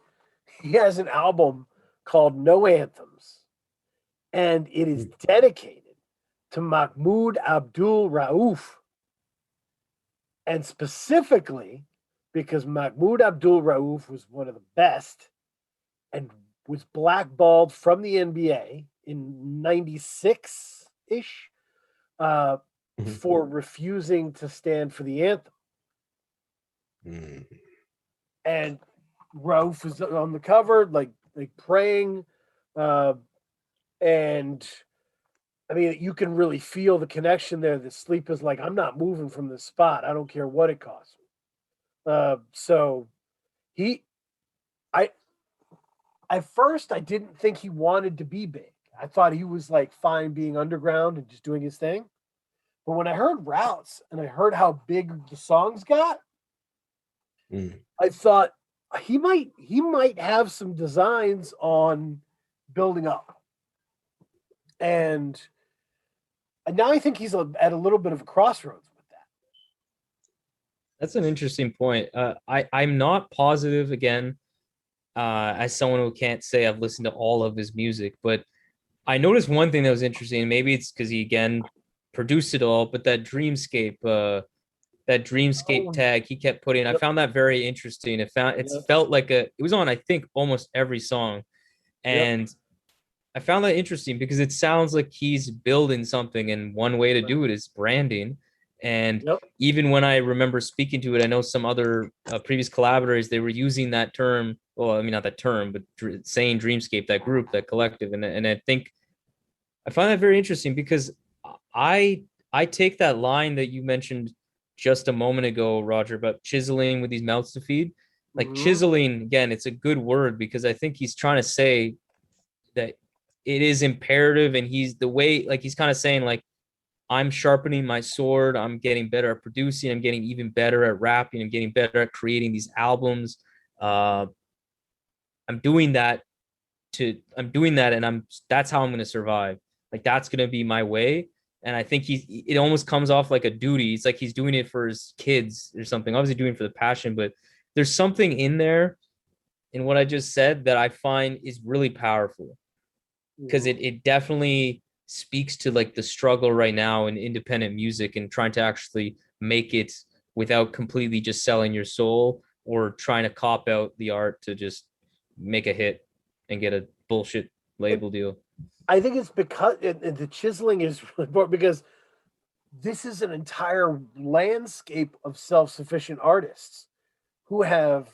He has an album called No Anthems, and it is dedicated to Mahmoud Abdul Rauf. And specifically because Mahmoud Abdul Rauf was one of the best and was blackballed from the NBA in 96 ish for refusing to stand for the anthem. And Rauf was on the cover, like praying. And I mean, you can really feel the connection there. That Sleep is like, I'm not moving from this spot. I don't care what it costs me. So at first I didn't think he wanted to be big. I thought he was like fine being underground and just doing his thing. But when I heard Routes and I heard how big the songs got, I thought he might have some designs on building up. And now I think he's at a little bit of a crossroads with that. That's an interesting point. I'm not positive again, as someone who can't say I've listened to all of his music, but I noticed one thing that was interesting. Maybe it's because he again produced it all, but that Dreamscape tag he kept putting, I found that very interesting. It felt like it was on, I think, almost every song. And I found that interesting because it sounds like he's building something, and one way to do it is branding. And even when I remember speaking to it, I know some other previous collaborators, they were using that term. Well, I mean, not that term, but saying Dreamscape, that group, that collective. And I think I find that very interesting because I take that line that you mentioned just a moment ago, Roger, about chiseling with these mouths to feed. Like chiseling, again, it's a good word because I think he's trying to say that it is imperative, and he's the way, like he's kind of saying, like, I'm sharpening my sword, I'm getting better at producing, I'm getting even better at rapping, I'm getting better at creating these albums. I'm doing that, and that's how I'm going to survive. Like, that's going to be my way. And I think it almost comes off like a duty. It's like he's doing it for his kids or something, obviously doing it for the passion, but there's something in there in what I just said that I find is really powerful, because it definitely speaks to like the struggle right now in independent music and trying to actually make it without completely just selling your soul or trying to cop out the art to just make a hit and get a bullshit label deal. I think it's because the chiseling is really important because this is an entire landscape of self-sufficient artists who have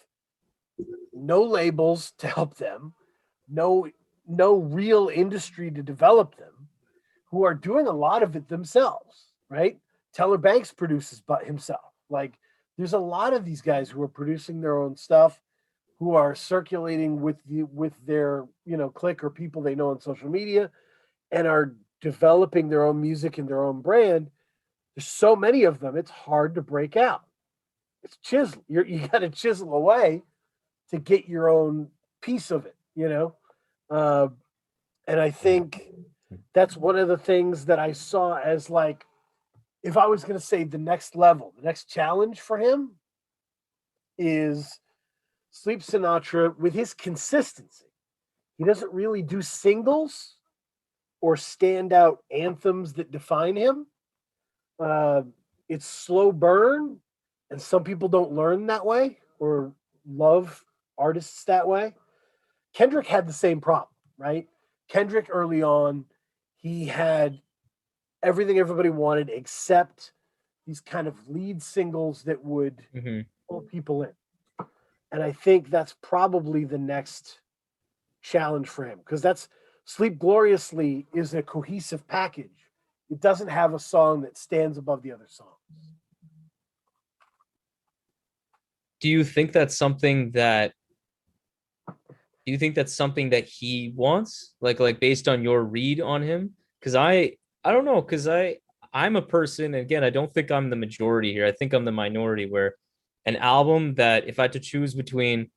no labels to help them, no real industry to develop them, who are doing a lot of it themselves, right? Teller Banks produces but himself. Like, there's a lot of these guys who are producing their own stuff, who are circulating with their clique or people they know on social media, and are developing their own music and their own brand. There's so many of them, it's hard to break out. It's chisel. You got to chisel away to get your own piece of it, and I think that's one of the things that I saw as, like, if I was going to say the next level, the next challenge for him is Sleep Sinatra with his consistency. He doesn't really do singles or standout anthems that define him. It's slow burn, and some people don't learn that way or love artists that way. Kendrick had the same problem, right? Kendrick early on, he had everything everybody wanted except these kind of lead singles that would pull people in. And I think that's probably the next challenge for him, because that's Sleep Gloriously is a cohesive package. It doesn't have a song that stands above the other songs. do you think that's something that he wants? Like based on your read on him? Because I don't know, because I'm a person, and again, I don't think I'm the majority here. I think I'm the minority where an album that if I had to choose between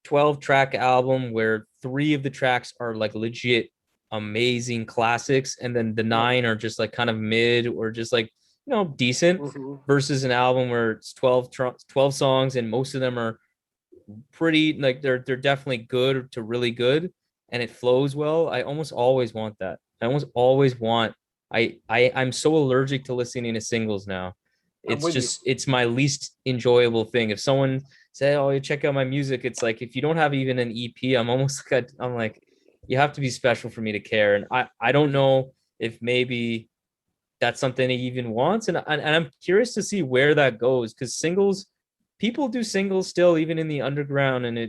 12 track album where 3 of the tracks are like legit amazing classics and then the 9 are just like kind of mid or just like decent Mm-hmm. versus an album where it's 12 songs and most of them are pretty like they're definitely good to really good and it flows well. I almost always want that. I almost always want I'm so allergic to listening to singles now. I'm It's with you. just it's my least enjoyable thing. If someone say, "Oh, you check out my music," it's like if you don't have even an EP, I'm almost like I'm like you have to be special for me to care. And I don't know if maybe that's something he even wants. And I'm curious to see where that goes because singles, people do singles still, even in the underground, and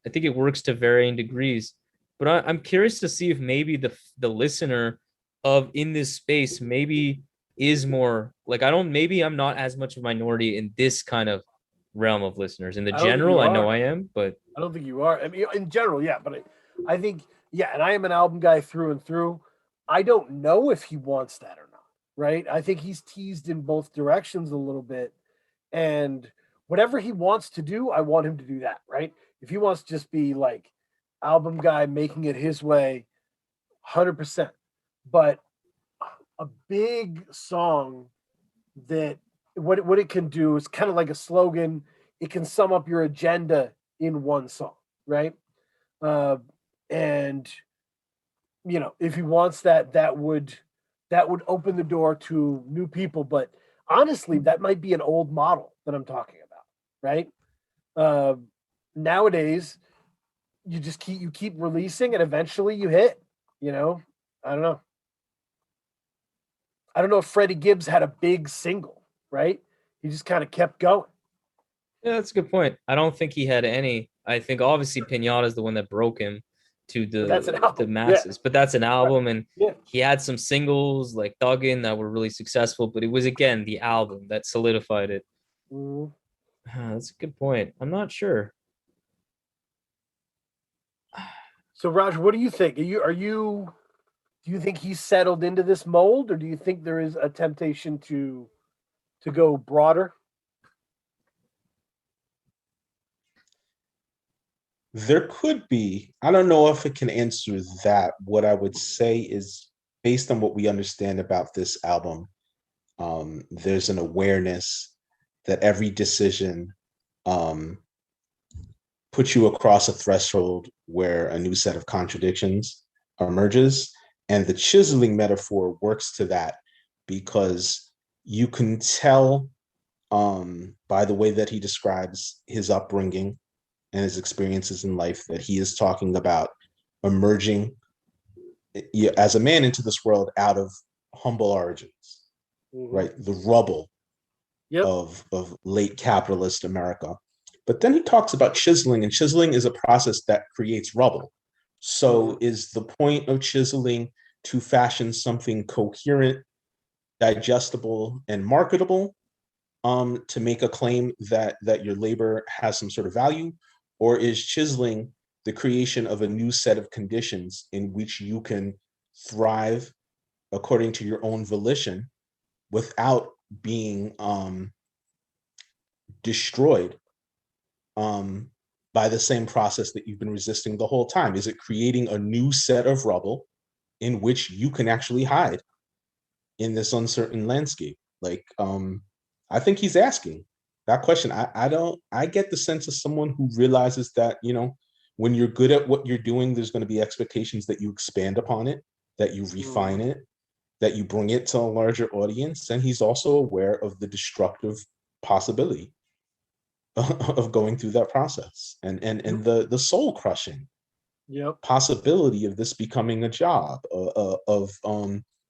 I think it works to varying degrees. But I'm curious to see if maybe the listener of in this space maybe is more like I don't maybe I'm not as much of a minority in this kind of realm of listeners. In the I don't think general, you I know are. I am, but I don't think you are. I mean, in general, yeah, but I think, yeah, and I am an album guy through and through. I don't know if he wants that or not, right? I think he's teased in both directions a little bit. And whatever he wants to do, I want him to do that, right? If he wants to just be like album guy making it his way, 100%. But a big song that what it can do is kind of like a slogan. It can sum up your agenda in one song, right? Uh, and if he wants that, that would open the door to new people. But honestly, that might be an old model that I'm talking about, right? Uh, Nowadays, you keep releasing, and eventually you hit. You know, I don't know. I don't know if Freddie Gibbs had a big single, right? He just kind of kept going. yeah, that's a good point. I don't think he had any. I think obviously Pinata is the one that broke him to But that's an the album. Yeah. masses, but that's an Right. album, and Yeah. he had some singles like Thuggin' that were really successful. But it was again the album that solidified it. Mhm. That's a good point. I'm not sure. So, Raj, what do you think? Do you think he's settled into this mold, or do you think there is a temptation to go broader? There could be. I don't know if it can answer that. What I would say is based on what we understand about this album, there's an awareness that every decision um, puts you across a threshold where a new set of contradictions emerges. And the chiseling metaphor works to that because you can tell by the way that he describes his upbringing and his experiences in life that he is talking about emerging as a man into this world out of humble origins, right? The rubble Yep. of late capitalist America. But then he talks about chiseling, and chiseling is a process that creates rubble. So is the point of chiseling to fashion something coherent, digestible, and marketable, to make a claim that your labor has some sort of value? Or is chiseling the creation of a new set of conditions in which you can thrive according to your own volition without being destroyed by the same process that you've been resisting the whole time? Is it creating a new set of rubble in which you can actually hide in this uncertain landscape? Like, I think he's asking that question. I get the sense of someone who realizes that, when you're good at what you're doing, there's going to be expectations that you expand upon it, that you refine it, that you bring it to a larger audience. And he's also aware of the destructive possibility of going through that process and the soul crushing Yep. possibility of this becoming a job, of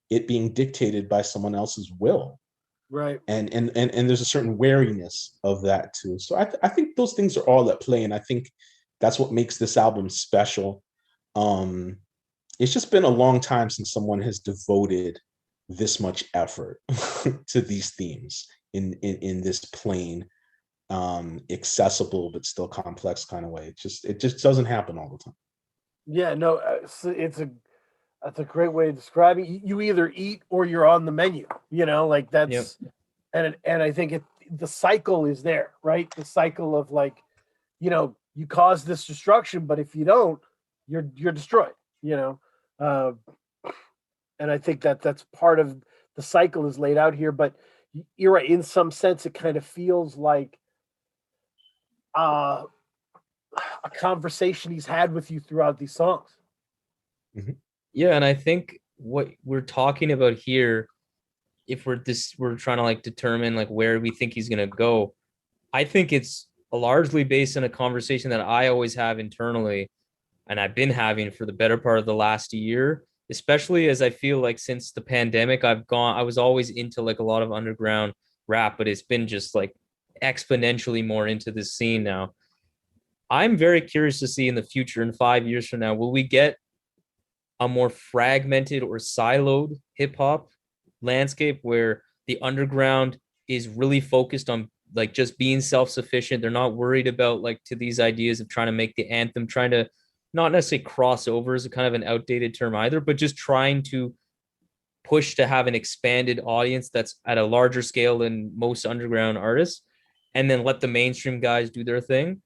it being dictated by someone else's will. Right. And there's a certain wariness of that too. So I think those things are all at play, and I think that's what makes this album special. It's just been a long time since someone has devoted this much effort to these themes in this plane, accessible but still complex kind of way. It just doesn't happen all the time. Yeah, no, that's a great way of describing. You either eat or you're on the menu. Like Yep. that's and I think the cycle is there, right? The cycle of like, you cause this destruction, but if you don't, you're destroyed. Uh, and I think that's part of the cycle is laid out here. But you're right. In some sense, it kind of feels like uh, a conversation he's had with you throughout these songs. Yeah, and I think what we're talking about here, if we're trying to like determine like where we think he's gonna go, I think it's largely based on a conversation that I always have internally, and I've been having for the better part of the last year, especially as I feel like since the pandemic, I was always into like a lot of underground rap, but it's been just like exponentially more into this scene now. I'm very curious to see in the future, in 5 years from now, will we get a more fragmented or siloed hip hop landscape where the underground is really focused on like just being self-sufficient. They're not worried about like to these ideas of trying to make the anthem, trying to not necessarily cross over is a kind of an outdated term either, but just trying to push to have an expanded audience that's at a larger scale than most underground artists, and then let the mainstream guys do their thing?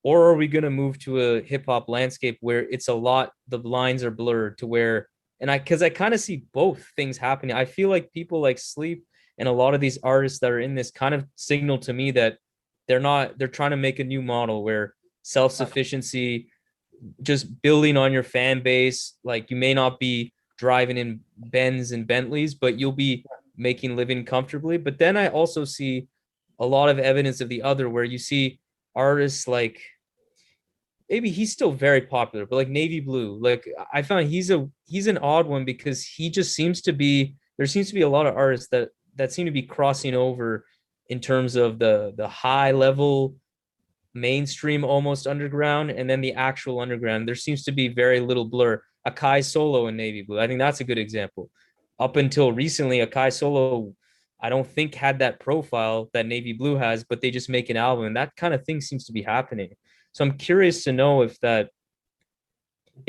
Or are we going to move to a hip hop landscape where it's a lot, the lines are blurred to where, because I kind of see both things happening. I feel like people like Sleep and a lot of these artists that are in this kind of signal to me that they're trying to make a new model where self-sufficiency, just building on your fan base. Like you may not be driving in Benz and Bentleys, but you'll be making living comfortably. But then I also see a lot of evidence of the other, where you see artists like, maybe he's still very popular, but like Navy Blue, like I found he's an odd one because he just seems to be, there seems to be a lot of artists that seem to be crossing over in terms of the high level mainstream almost underground, and then the actual underground. There seems to be very little blur. Akai Solo and Navy Blue, I think that's a good example. Up until recently, Akai Solo, I don't think had that profile that Navy Blue has, but they just make an album, and that kind of thing seems to be happening. So I'm curious to know if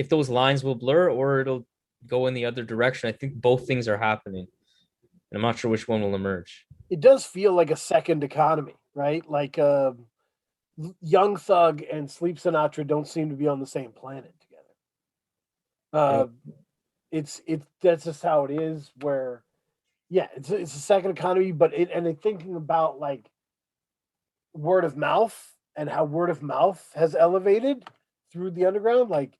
those lines will blur or it'll go in the other direction. I think both things are happening, and I'm not sure which one will emerge. It does feel like a second economy, right? Like Young Thug and Sleep Sinatra don't seem to be on the same planet together. It's that's just how it is. Where, yeah, it's a second economy, but thinking about like word of mouth and how word of mouth has elevated through the underground. Like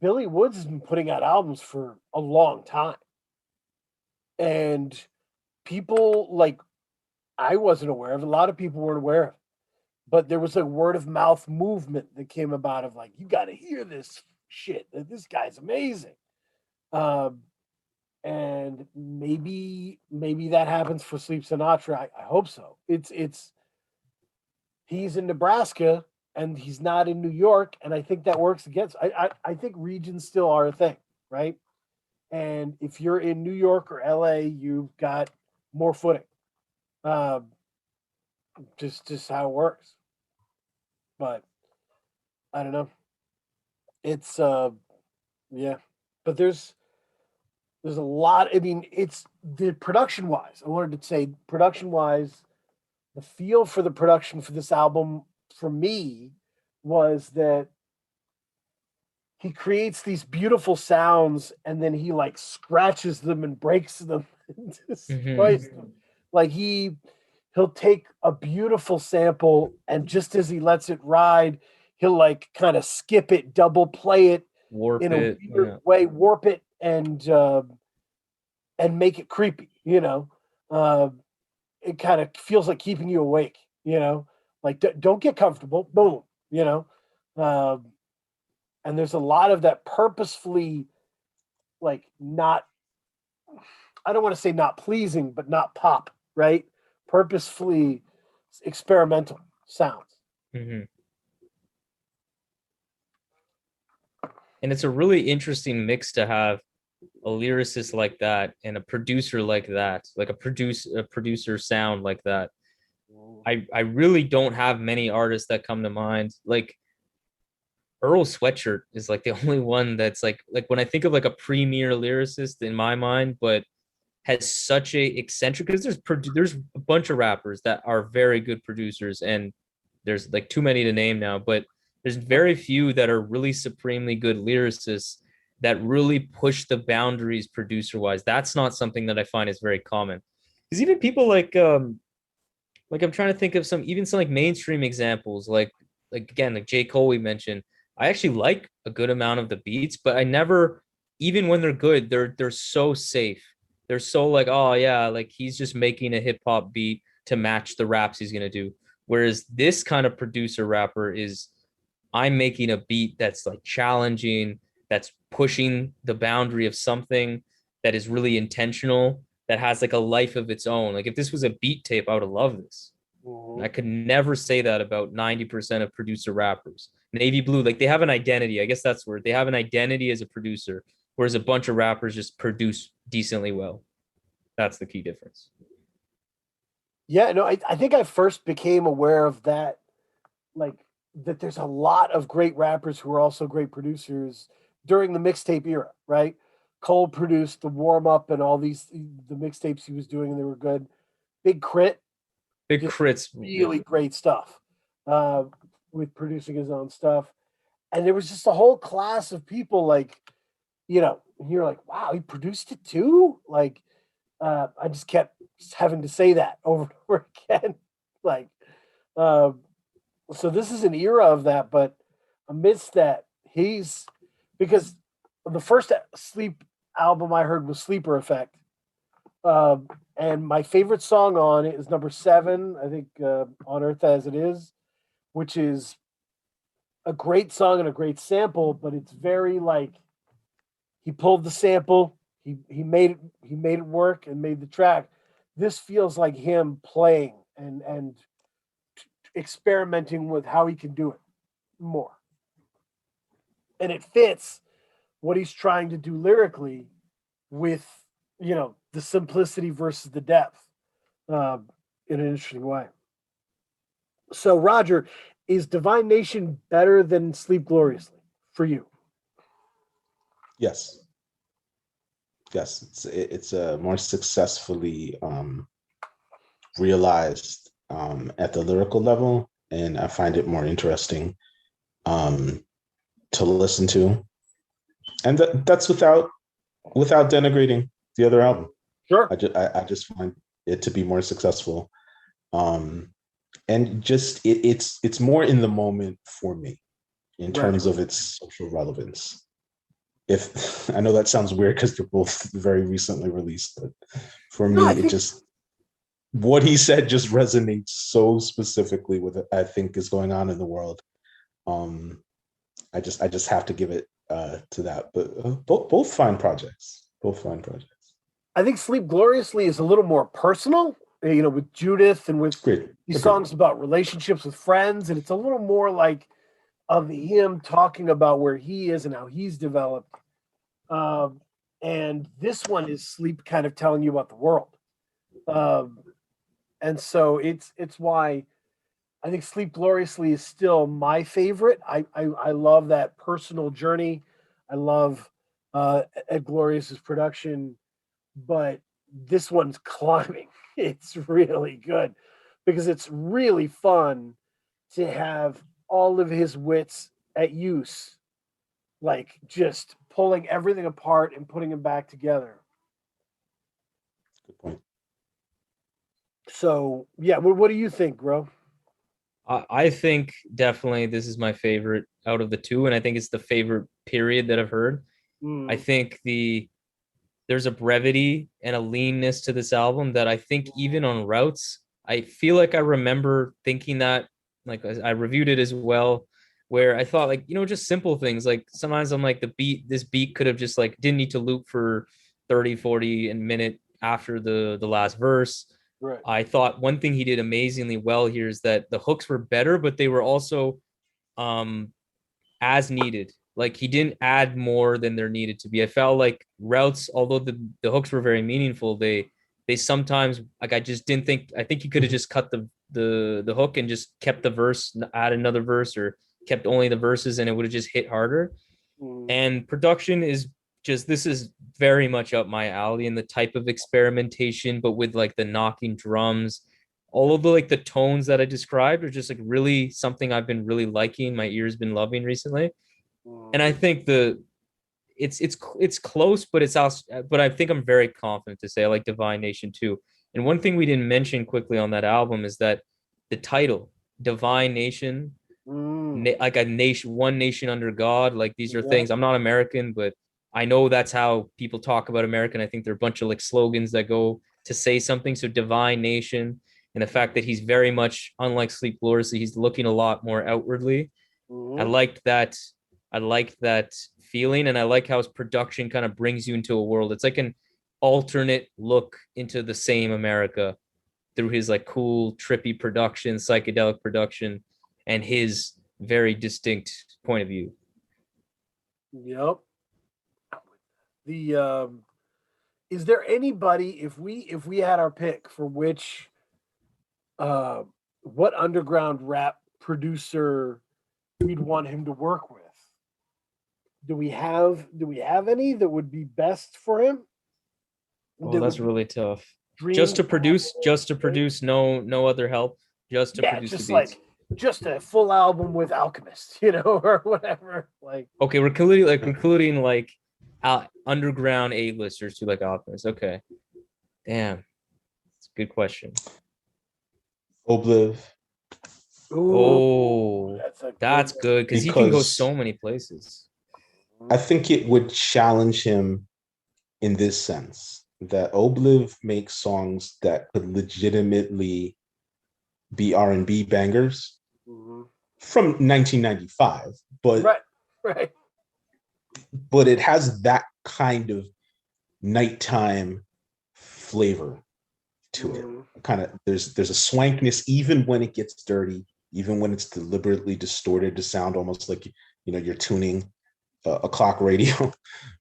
Billy Woods has been putting out albums for a long time, and people like I wasn't aware of. A lot of people weren't aware of. But there was a word of mouth movement that came about of like, you got to hear this shit. This guy's amazing. And maybe that happens for Sleep Sinatra. I hope so. He's in Nebraska and he's not in New York. And I think that works against, I think regions still are a thing, right? And if you're in New York or LA, you've got more footing. Just how it works. But I don't know. It's yeah. But there's a lot. I mean, it's the production wise. I wanted to say production wise, the feel for the production for this album for me was that he creates these beautiful sounds and then he like scratches them and breaks them and destroys them. Like he'll take a beautiful sample and just as he lets it ride, he'll like kind of skip it, double play it, Warp in it, a weird way, warp it and make it creepy, it kind of feels like keeping you awake, like don't get comfortable, boom, and there's a lot of that purposefully, like not, I don't want to say not pleasing, but not pop, right? Purposefully experimental sounds. Mm-hmm. And it's a really interesting mix to have a lyricist like that and a producer like that, like a producer sound like that. I really don't have many artists that come to mind. Like Earl Sweatshirt is like the only one that's like when I think of like a premier lyricist in my mind, but has such a eccentric, because there's a bunch of rappers that are very good producers, and there's like too many to name now, but there's very few that are really supremely good lyricists that really push the boundaries producer wise. That's not something that I find is very common. Because even people like I'm trying to think of some like mainstream examples, like again, like J. Cole we mentioned. I actually like a good amount of the beats, but I never, even when they're good, they're so safe. They're so like, oh yeah, like he's just making a hip hop beat to match the raps he's gonna do. Whereas this kind of producer rapper is, I'm making a beat that's like challenging, that's pushing the boundary of something that is really intentional, that has like a life of its own. Like if this was a beat tape, I would have loved this. And I could never say that about 90% of producer rappers. Navy Blue, like they have an identity. I guess that's where they have an identity as a producer, whereas a bunch of rappers just produce decently well. That's the key difference. Yeah, no, I think I first became aware of that, like that there's a lot of great rappers who are also great producers during the mixtape era, right? Cole produced the warm up and all the mixtapes he was doing, and they were good. Big Crit, Big just Crits, really great stuff uh, with producing his own stuff. And there was just a whole class of people like, you're like, wow, he produced it too? Like, I just kept having to say that over and over again. Like, um, so this is an era of that, but amidst that, because the first Sleep album I heard was Sleeper Effect. And my favorite song on it is number 7, I think, On Earth as It Is, which is a great song and a great sample, but it's very like he pulled the sample, he made it work and made the track. This feels like him playing and experimenting with how he can do it more. And it fits what he's trying to do lyrically with, the simplicity versus the depth in an interesting way. So, Roger, is Divine Nation better than Sleep Gloriously for you? Yes. Yes, it's a more successfully realized at the lyrical level, and I find it more interesting to listen to, and that's without denigrating the other album. Sure. I just find it to be more successful, and just it's more in the moment for me in terms of its social relevance. If I know that sounds weird because they're both very recently released, but for me, it just, what he said just resonates so specifically with I think is going on in the world. I just have to give it to that. But both fine projects. Both fine projects. I think Sleep Gloriously is a little more personal, with Judith and with these songs about relationships with friends, and it's a little more like of him talking about where he is and how he's developed. And this one is Sleep kind of telling you about the world. And so it's why I think Sleep Gloriously is still my favorite. I love that personal journey. I love Ed Glorious's production, but this one's climbing. It's really good because it's really fun to have all of his wits at use, like just pulling everything apart and putting them back together. Good point. So yeah, what do you think, bro? I think definitely this is my favorite out of the two, and I think it's the favorite period that I've heard. I think there's a brevity and a leanness to this album that I think even on routes, I feel like I remember thinking that, like I reviewed it as well, where I thought like, just simple things. Like sometimes I'm like this beat could have just like didn't need to loop for 30, 40 and minute after the last verse. Right. I thought one thing he did amazingly well here is that the hooks were better, but they were also as needed. Like he didn't add more than there needed to be. I felt like routes, although the hooks were very meaningful, they sometimes, like I just didn't think, I think he could have just cut the hook and just kept the verse, add another verse, or kept only the verses, and it would have just hit harder. And production is just, this is very much up my alley, and the type of experimentation, but with like the knocking drums, all of the like the tones that I described are just like really something I've been really liking, my ears been loving recently. And I think it's close, but it's also, but I think I'm very confident to say I like Divine Nation too. And one thing we didn't mention quickly on that album is that the title, Divine Nation, like a nation, one nation under God, like these are things, I'm not American, but I know that's how people talk about America. And I think there are a bunch of like slogans that go to say something. So Divine Nation, and the fact that he's very much, unlike Sleep Gloriously, he's looking a lot more outwardly. I liked that. I liked that feeling, and I like how his production kind of brings you into a world. It's like an alternate look into the same America through his like cool, trippy production, psychedelic production, and his very distinct point of view. Yep. The is there anybody, if we had our pick for which what underground rap producer we'd want him to work with? Do we have any that would be best for him? Oh, that's really tough. Just to produce, no other help, just to produce just the beats. like just a full album with Alchemist, or whatever. Like, okay, we're including like underground A-listers to like Alchemist. Okay, damn, it's a good question. Obliv. Oh, that's good because he can go so many places. I think it would challenge him in this sense that Obliv makes songs that could legitimately be R&B bangers from 1995, but right. But it has that kind of nighttime flavor to it. Kind of there's a swankness even when it gets dirty, even when it's deliberately distorted to sound almost like you're tuning a clock radio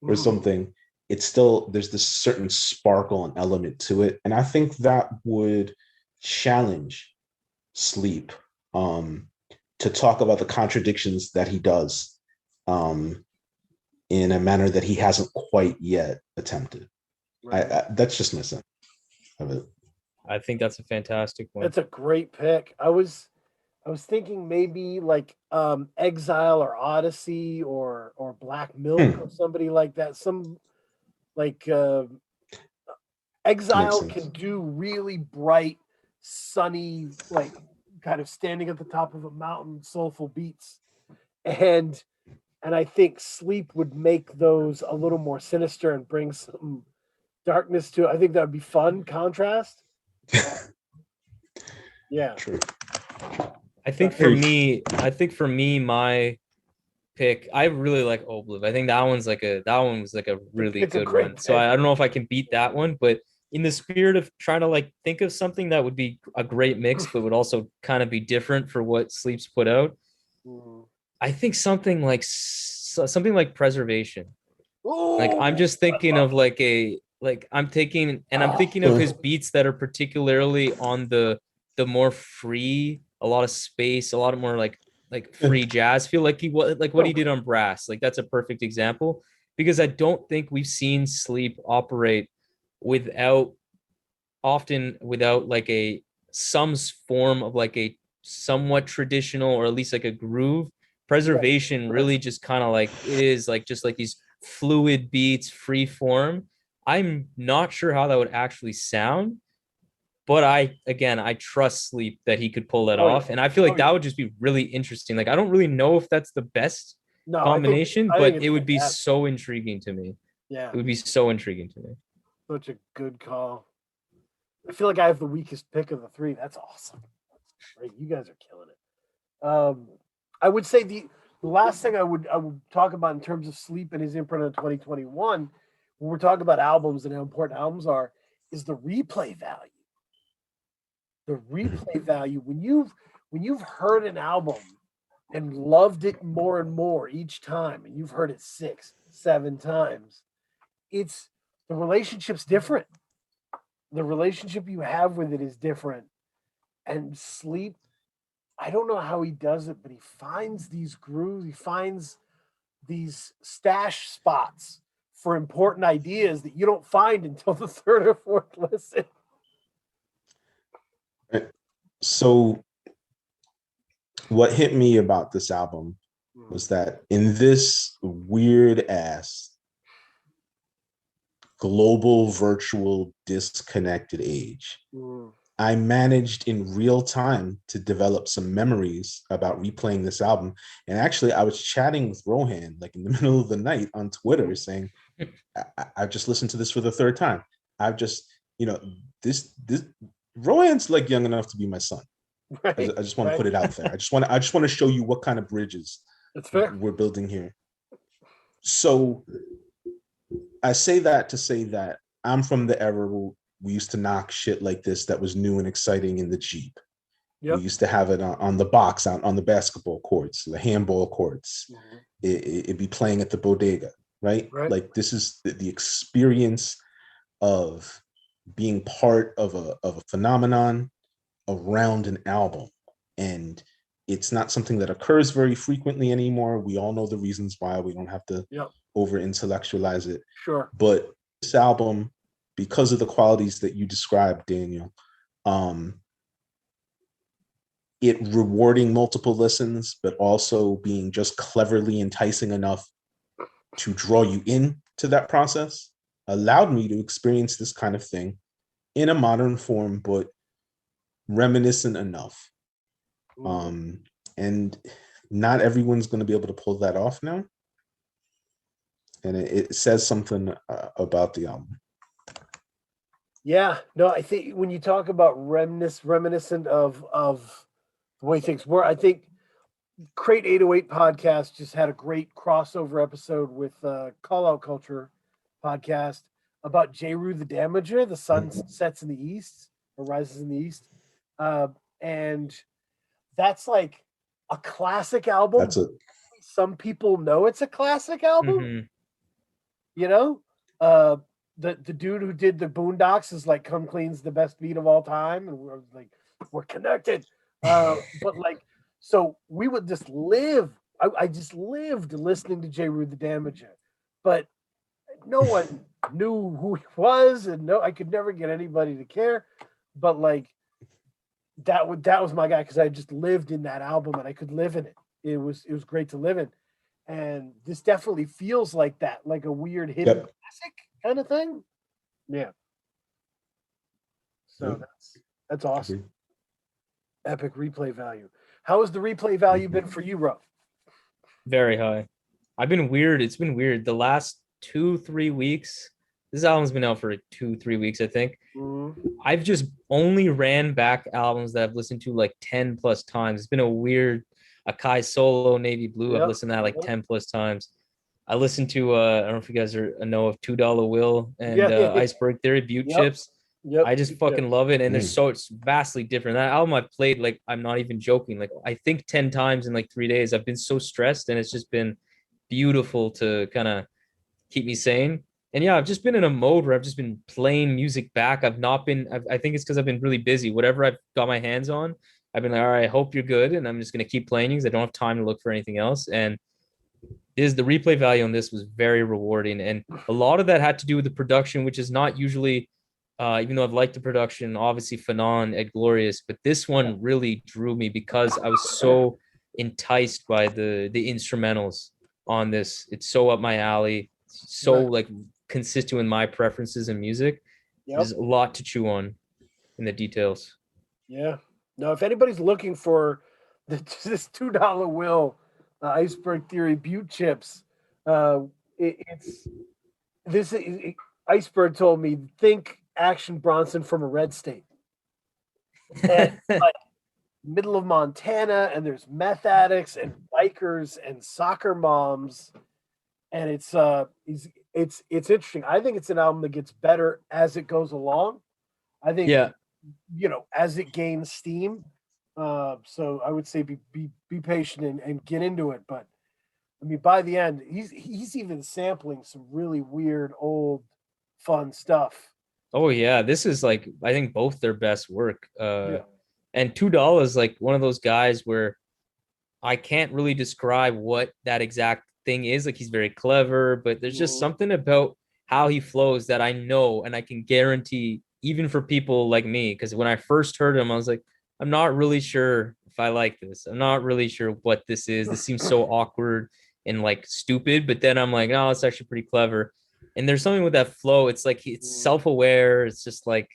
or something. It's still, there's this certain sparkle and element to it, and I think that would challenge Sleep to talk about the contradictions that he does in a manner that he hasn't quite yet attempted. Right. That's just my sense of it. I think that's a fantastic one. That's a great pick. I was thinking maybe like Exile or Odyssey or Black Milk or somebody like that. Some like Exile can do really bright, sunny, like kind of standing at the top of a mountain, soulful beats. And I think Sleep would make those a little more sinister and bring some darkness to it. I think that would be fun contrast. Yeah. True. I think for me, my pick, I really like Obliv. I think that one was like a really good one. Pick. So I don't know if I can beat that one, but in the spirit of trying to like think of something that would be a great mix, but would also kind of be different for what Sleep's put out. I think something like Preservation. Like I'm just thinking of I'm thinking of his beats that are particularly on the more free, a lot of space, a lot more like free jazz feel, like what he did on Brass. Like that's a perfect example, because I don't think we've seen Sleep operate without like some form of like a somewhat traditional, or at least like a groove. Preservation really just kind of like, it is like just like these fluid beats, free form. I'm not sure how that would actually sound, but I trust Sleep that he could pull that off. And I feel like that would just be really interesting. Like, I don't really know if that's the best combination, but it would be so intriguing to me. Yeah. It would be so intriguing to me. Such a good call. I feel like I have the weakest pick of the three. That's awesome. That's great. You guys are killing it. I would say the last thing I would talk about in terms of Sleep and his imprint in 2021, when we're talking about albums and how important albums are, is the replay value. The replay value, when you've heard an album and loved it more and more each time, and you've heard it 6, 7 times, it's the relationship's different. The relationship you have with it is different. And Sleep, I don't know how he does it, but he finds these grooves, he finds these stash spots for important ideas that you don't find until the third or fourth listen. So what hit me about this album was that in this weird ass global virtual disconnected age, I managed in real time to develop some memories about replaying this album. And actually, I was chatting with Rohan like in the middle of the night on Twitter saying, I've just listened to this for the third time. I've just, this Rohan's like young enough to be my son. Right, I just want to put it out there. I just want to show you what kind of bridges that's fair we're building here. So I say that to say that I'm from the era where we used to knock shit like this that was new and exciting in the Jeep. Yep. We used to have it on the box, on the basketball courts, the handball courts. Mm-hmm. It'd be playing at the bodega, right? Like this is the experience of being part of a phenomenon around an album. And it's not something that occurs very frequently anymore. We all know the reasons why. We don't have to over intellectualize it. Sure. But this album, because of the qualities that you described, Daniel, it rewarding multiple listens, but also being just cleverly enticing enough to draw you into that process, allowed me to experience this kind of thing in a modern form, but reminiscent enough. And not everyone's going to be able to pull that off now. And it says something about the album. Yeah, no, I think when you talk about reminiscent of the way things were, I think Crate 808 podcast just had a great crossover episode with Call Out Culture podcast about Jeru the Damager. The sun sets in the east or rises in the east, and that's like a classic album. Some people know it's a classic album. Mm-hmm. You know, the dude who did the Boondocks is like, "Come Clean's the best beat of all time," and we're like, we're connected. But like, so we would just live. I just lived listening to Jeru the Damager, but no one knew who he was, and I could never get anybody to care. But like, that was my guy because I just lived in that album and I could live in it. It was great to live in. And this definitely feels like that, like a weird hidden classic kind of thing. Yeah. So that's awesome. Epic replay value. How has the replay value been for you, Ro? Very high. I've been weird. It's been weird. The last 2-3 weeks, this album's been out for 2-3 weeks, I think. Mm-hmm. I've just only ran back albums that I've listened to like 10 plus times. It's been a weird Akai Solo, Navy Blue. I've listened to that like 10 plus times. I listened to, I don't know if you guys know of $2 Will and Iceberg Theory, Butte Chips. Yep. I just fucking love it. And it's vastly different. That album I've played, like, I'm not even joking. Like, I think 10 times in like 3 days. I've been so stressed and it's just been beautiful to kind of keep me sane. And yeah, I've just been in a mode where I've just been playing music back. I think it's because I've been really busy. Whatever I've got my hands on, I've been like, all right, I hope you're good. And I'm just going to keep playing because I don't have time to look for anything else. And the replay value on this was very rewarding. And a lot of that had to do with the production, which is not usually, even though I've liked the production, obviously Fanon, Ed Glorious, but this one really drew me because I was so enticed by the instrumentals on this. It's so up my alley, so like consistent with my preferences in music. There's a lot to chew on in the details. Yeah. Now, if anybody's looking for this $2 Will Iceberg Theory Butte Chips, Iceberg told me, think Action Bronson from a red state. And like middle of Montana, and there's meth addicts and bikers and soccer moms, and it's interesting. I think it's an album that gets better as it goes along. I think as it gains steam. So I would say be patient and get into it. But I mean, by the end, he's even sampling some really weird, old, fun stuff. Oh yeah, this is like, I think both their best work. And And $2, like one of those guys where I can't really describe what that exact thing is. Like he's very clever, but there's just something about how he flows that I know and I can guarantee, even for people like me, because when I first heard him, I was like, I'm not really sure if I like this. I'm not really sure what this is. This seems so awkward and like stupid, but then I'm like, oh, it's actually pretty clever. And there's something with that flow. It's like it's self-aware. It's just like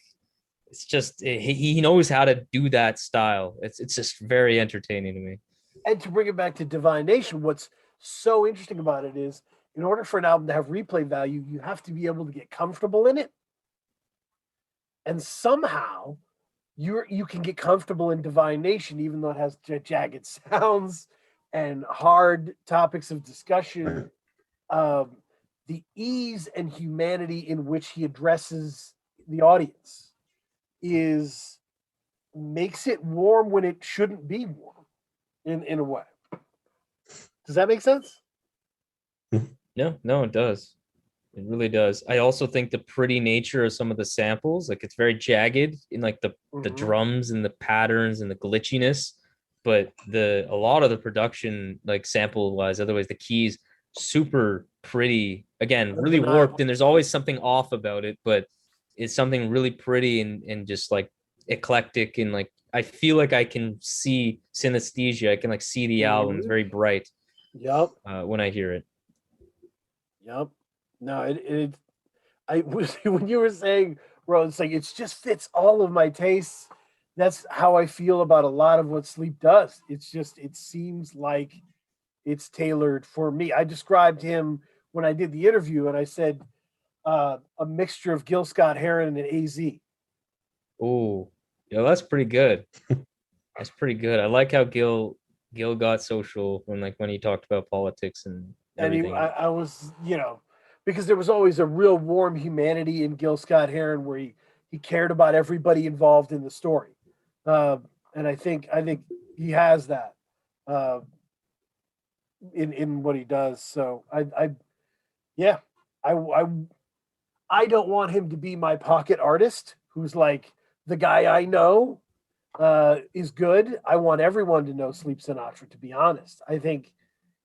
he knows how to do that style. It's just very entertaining to me. And to bring it back to Divination, what's so interesting about it is, in order for an album to have replay value, you have to be able to get comfortable in it. And somehow you can get comfortable in Divination, even though it has jagged sounds and hard topics of discussion. The ease and humanity in which he addresses the audience makes it warm when it shouldn't be warm in a way. Does that make sense? No, it does. It really does. I also think the pretty nature of some of the samples, like it's very jagged in like the drums and the patterns and the glitchiness, but a lot of the production, like sample wise, otherwise the keys super pretty. Again, really warped, and there's always something off about it, but it's something really pretty and just like eclectic, and like I feel like I can see synesthesia. I can like see the album. It's very bright. Yep. When I hear it. Yep. No, I was when you were saying, bro, it's like it just fits all of my tastes. That's how I feel about a lot of what Sleep does. It's just it seems like it's tailored for me. I described him when I did the interview, and I said a mixture of Gil Scott-Heron and AZ. Oh, yeah, that's pretty good. That's pretty good. I like how Gil got social when he talked about politics and everything. And I was, because there was always a real warm humanity in Gil Scott-Heron where he cared about everybody involved in the story. And I think he has that in what he does. So I don't want him to be my pocket artist who's like the guy I know is good. I want everyone to know Sleep Sinatra, to be honest. I think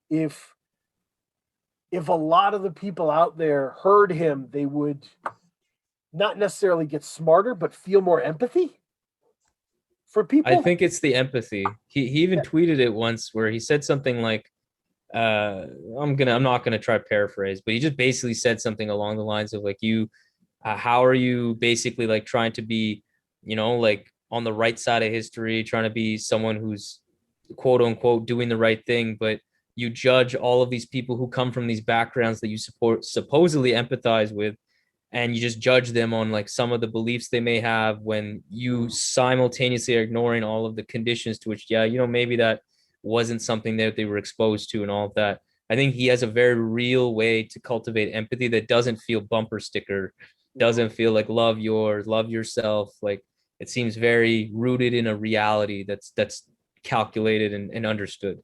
if a lot of the people out there heard him, they would not necessarily get smarter, but feel more empathy for people. I think it's the empathy. He even tweeted it once where he said something like, I'm not gonna try paraphrase, but he just basically said something along the lines of like, how are you basically like trying to be, like on the right side of history, trying to be someone who's quote unquote doing the right thing, but you judge all of these people who come from these backgrounds that you supposedly empathize with, and you just judge them on like some of the beliefs they may have, when you simultaneously are ignoring all of the conditions to which, maybe that wasn't something that they were exposed to and all of that. I think he has a very real way to cultivate empathy that doesn't feel bumper sticker, doesn't feel like love yourself. Like it seems very rooted in a reality that's calculated and understood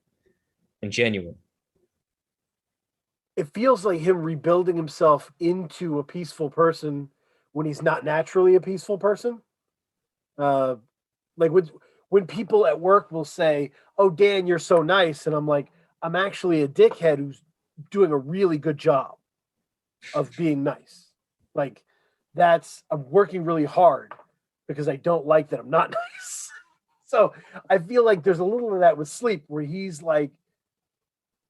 and genuine. It feels like him rebuilding himself into a peaceful person when he's not naturally a peaceful person. Like when people at work will say, "Oh, Dan, you're so nice," and I'm like, I'm actually a dickhead who's doing a really good job of being nice. Like I'm working really hard because I don't like that I'm not nice. So I feel like there's a little of that with Sleep, where he's like,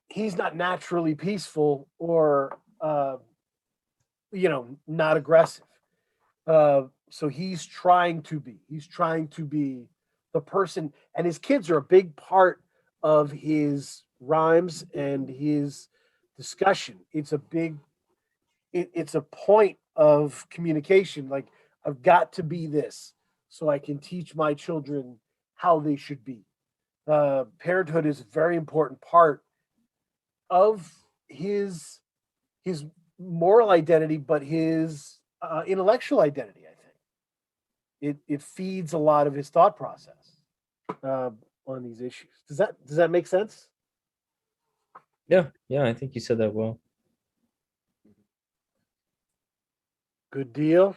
he's not naturally peaceful or, not aggressive. So he's trying to be the person, and his kids are a big part of his rhymes and his discussion. It's a point of communication. Like, I've got to be this so I can teach my children how they should be. Parenthood is a very important part of his moral identity, but his intellectual identity. I think it feeds a lot of his thought process on these issues. Does that make sense? Yeah, I think you said that well. Good deal.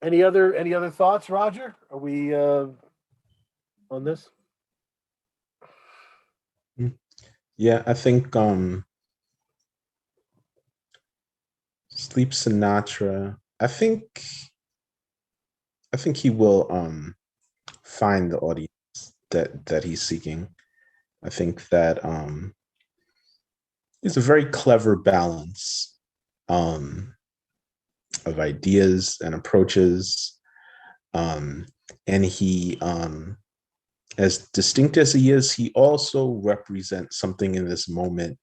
Any other thoughts, Roger? Are we on on this? Yeah, I think Sleep Sinatra. I think he will find the audience that he's seeking. I think that it's a very clever balance um, of ideas and approaches, um, and he, as distinct as he also represents something in this moment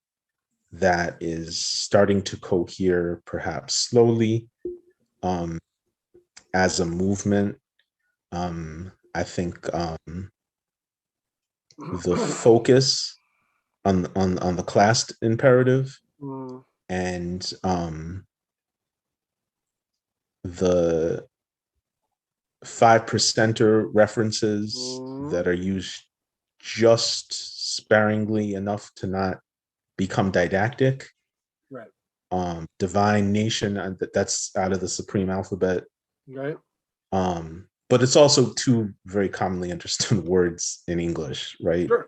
that is starting to cohere, perhaps slowly, um, as a movement. I think the focus on the class imperative Mm, and the 5%er references mm, that are used just sparingly enough to not become didactic. right, Divine nation, that's out of the Supreme Alphabet. right. But it's also two very commonly understood words in English, right? Sure.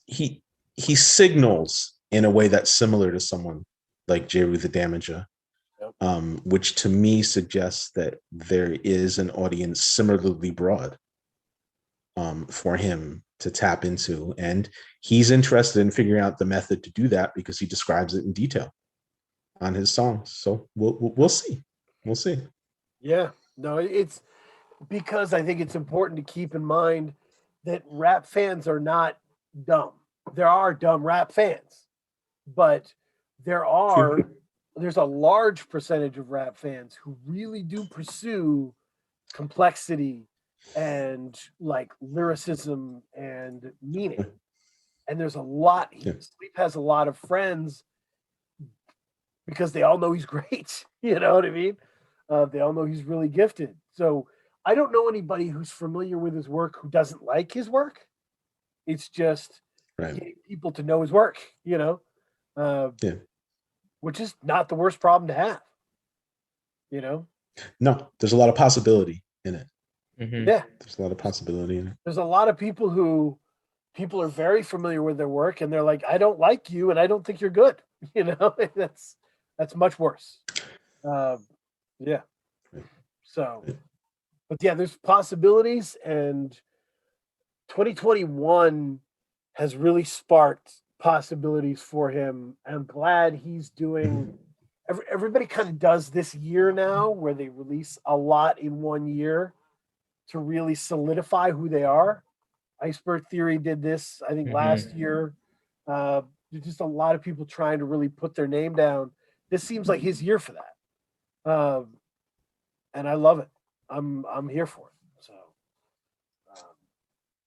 He he signals in a way that's similar to someone like Jeru the Damager, Yep. Which to me suggests that there is an audience similarly broad for him to tap into. And he's interested in figuring out the method to do that because he describes it in detail on his songs. So we'll see. We'll see. Yeah. No, it's because I think it's important to keep in mind that rap fans are not dumb. There are dumb rap fans, but there's a large percentage of rap fans who really do pursue complexity and like lyricism and meaning. And there's a lot. Yeah. Sleep has a lot of friends because they all know he's great. You know what I mean? They all know he's really gifted. So I don't know anybody who's familiar with his work who doesn't like his work. It's just Right. getting people to know his work, uh, Yeah. which is not the worst problem to have, you know? No, there's a lot of possibility in it. Mhm. Yeah. There's a lot of possibility in it. There's a lot of people are very familiar with their work and they're like, I don't like you and I don't think you're good. That's much worse. Yeah. Right. So, but yeah, there's possibilities, and 2021 has really sparked possibilities for him. I'm glad he's doing. Everybody kind of does this year now, where they release a lot in one year to really solidify who they are. Iceberg Theory did this, I think, last year. There's just a lot of people trying to really put their name down. This seems like his year for that, and I love it. I'm here for it. So,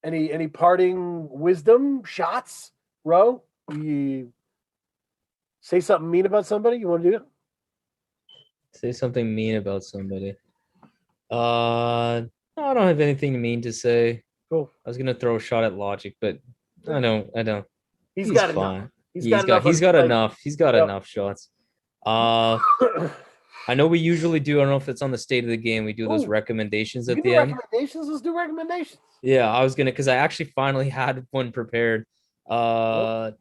any parting wisdom shots, Ro? You say something mean about somebody? You want to do it? Say something mean about somebody. No, I don't have anything mean to say. Cool. I was gonna throw a shot at Logic, but I don't. He's He's got fine. enough. He's got enough. He's got Like, enough. He's got yep. enough shots. I know we usually do. I don't know if it's on the state of the game. We do those Ooh, recommendations we at can the do end. recommendations. Let's do recommendations. Yeah, I was gonna because I actually finally had one prepared. The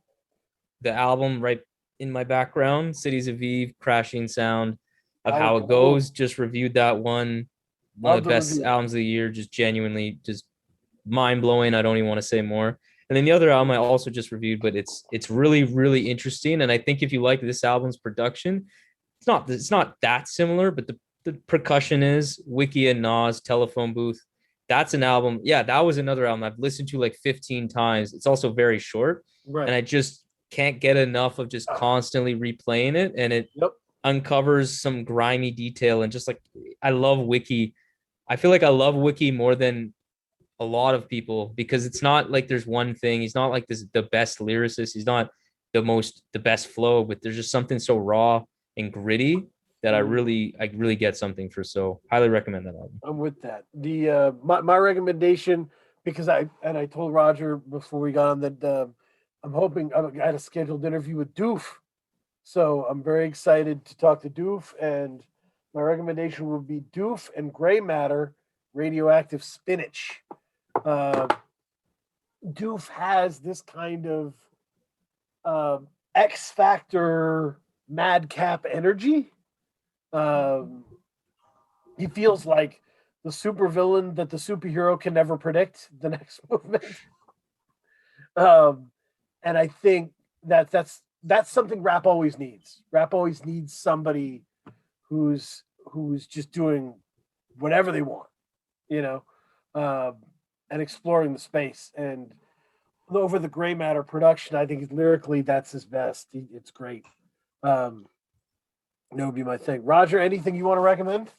album right in my background, Cities of Eve, Crashing Sound of How It Goes. Just reviewed that one. One Love of the the best review. albums of the year. Just genuinely, just mind blowing. I don't even want to say more. And then the other album I also just reviewed, but it's really really interesting. And I think if you like this album's production, it's not that similar, but the percussion is Wiki and Nas Telephone Booth. That's an album. Yeah, that was another album I've listened to like 15 times. It's also very short, Right. and I just can't get enough of just constantly replaying it, and it uncovers some grimy detail. And just like I love Wiki. I feel like I love Wiki more than a lot of people because it's not like there's one thing. He's not like the best lyricist. He's not the best flow, but there's just something so raw and gritty that I really get something for. So highly recommend that album. I'm with that. The my recommendation, because I told Roger before we got on that I'm hoping I had a scheduled interview with Doof, so I'm very excited to talk to Doof. And my recommendation would be Doof and Gray Matter, Radioactive Spinach. Doof has this kind of X Factor madcap energy. He feels like the supervillain that the superhero can never predict the next movement. And I think that's something rap always needs. Rap always needs somebody who's just doing whatever they want, and exploring the space. And over the Gray Matter production, I think lyrically that's his best. It's great. That would be my thing. Roger, anything you want to recommend?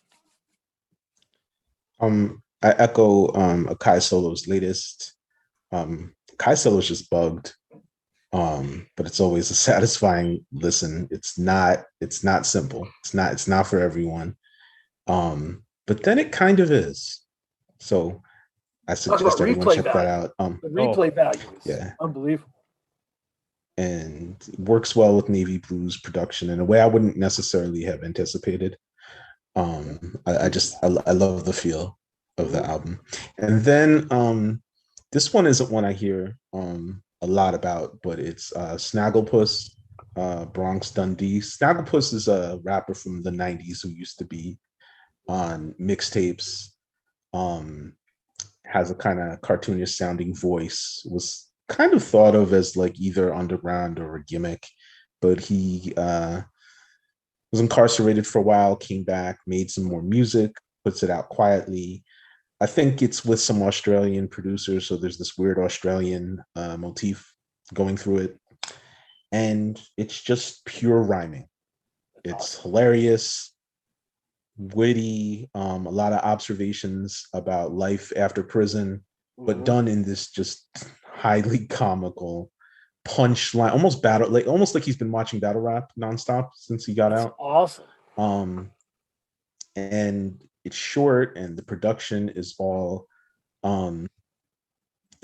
I echo Akai Solo's latest. Kai Solo's just bugged, but it's always a satisfying listen. It's not simple. It's not for everyone. But then it kind of is. So I suggest everyone check that out. The replay value is unbelievable. And works well with Navy Blues production in a way I wouldn't necessarily have anticipated. I love the feel of the album. And then this one isn't one I hear a lot about, but it's Snagglepuss, Bronx Dundee. Snagglepuss is a rapper from the 90s who used to be on mixtapes, has a kind of cartoonish sounding voice, was kind of thought of as like either underground or a gimmick, but he was incarcerated for a while, came back, made some more music, puts it out quietly. I think it's with some Australian producers, so there's this weird Australian motif going through it. And it's just pure rhyming. It's hilarious, witty, a lot of observations about life after prison, but done in this just highly comical punchline, almost like he's been watching battle rap nonstop since he got out. Awesome. And it's short, and the production is all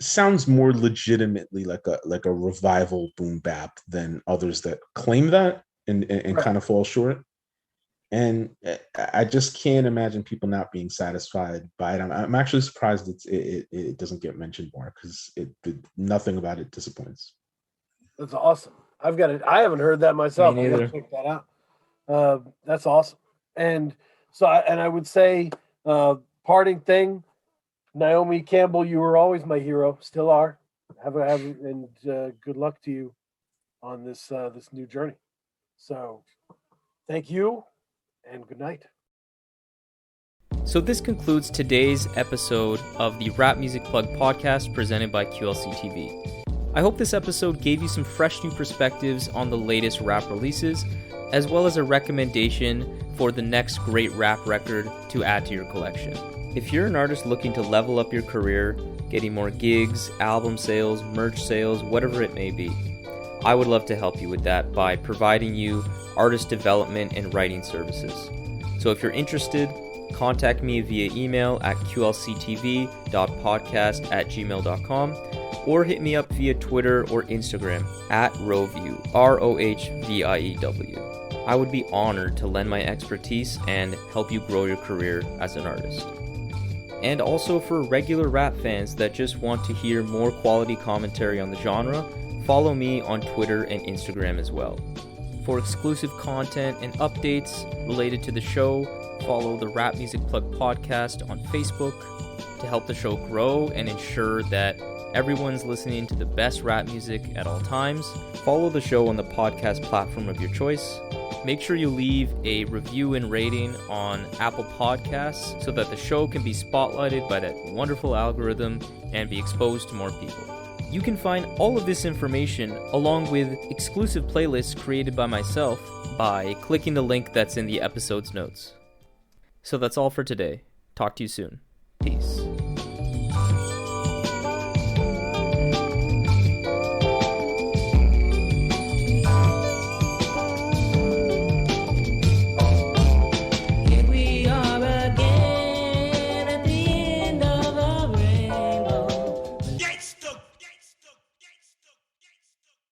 sounds more legitimately like a revival boom bap than others that claim that and kind of fall short. And I just can't imagine people not being satisfied by it. I'm actually surprised it doesn't get mentioned more, because nothing about it disappoints. That's awesome. I've got it. I haven't heard that myself. Me neither. I'll check that out. That's awesome. And so, I would say, parting thing, Naomi Campbell, you were always my hero, still are. And good luck to you on this new journey. So, thank you, and good night. So this concludes today's episode of the Rap Music Plug podcast presented by QLC TV. I hope this episode gave you some fresh new perspectives on the latest rap releases, as well as a recommendation for the next great rap record to add to your collection. If you're an artist looking to level up your career, getting more gigs, album sales, merch sales, whatever it may be, I would love to help you with that by providing you artist development and writing services. So if you're interested, contact me via email at qlctv.podcast@gmail.com or hit me up via Twitter or Instagram at Rohview, ROHVIEW. I would be honored to lend my expertise and help you grow your career as an artist. And also for regular rap fans that just want to hear more quality commentary on the genre, follow me on Twitter and Instagram as well. For exclusive content and updates related to the show, follow the Rap Music Plug podcast on Facebook to help the show grow and ensure that everyone's listening to the best rap music at all times. Follow the show on the podcast platform of your choice. Make sure you leave a review and rating on Apple Podcasts so that the show can be spotlighted by that wonderful algorithm and be exposed to more people. You can find all of this information along with exclusive playlists created by myself by clicking the link that's in the episode's notes. So that's all for today. Talk to you soon. Peace.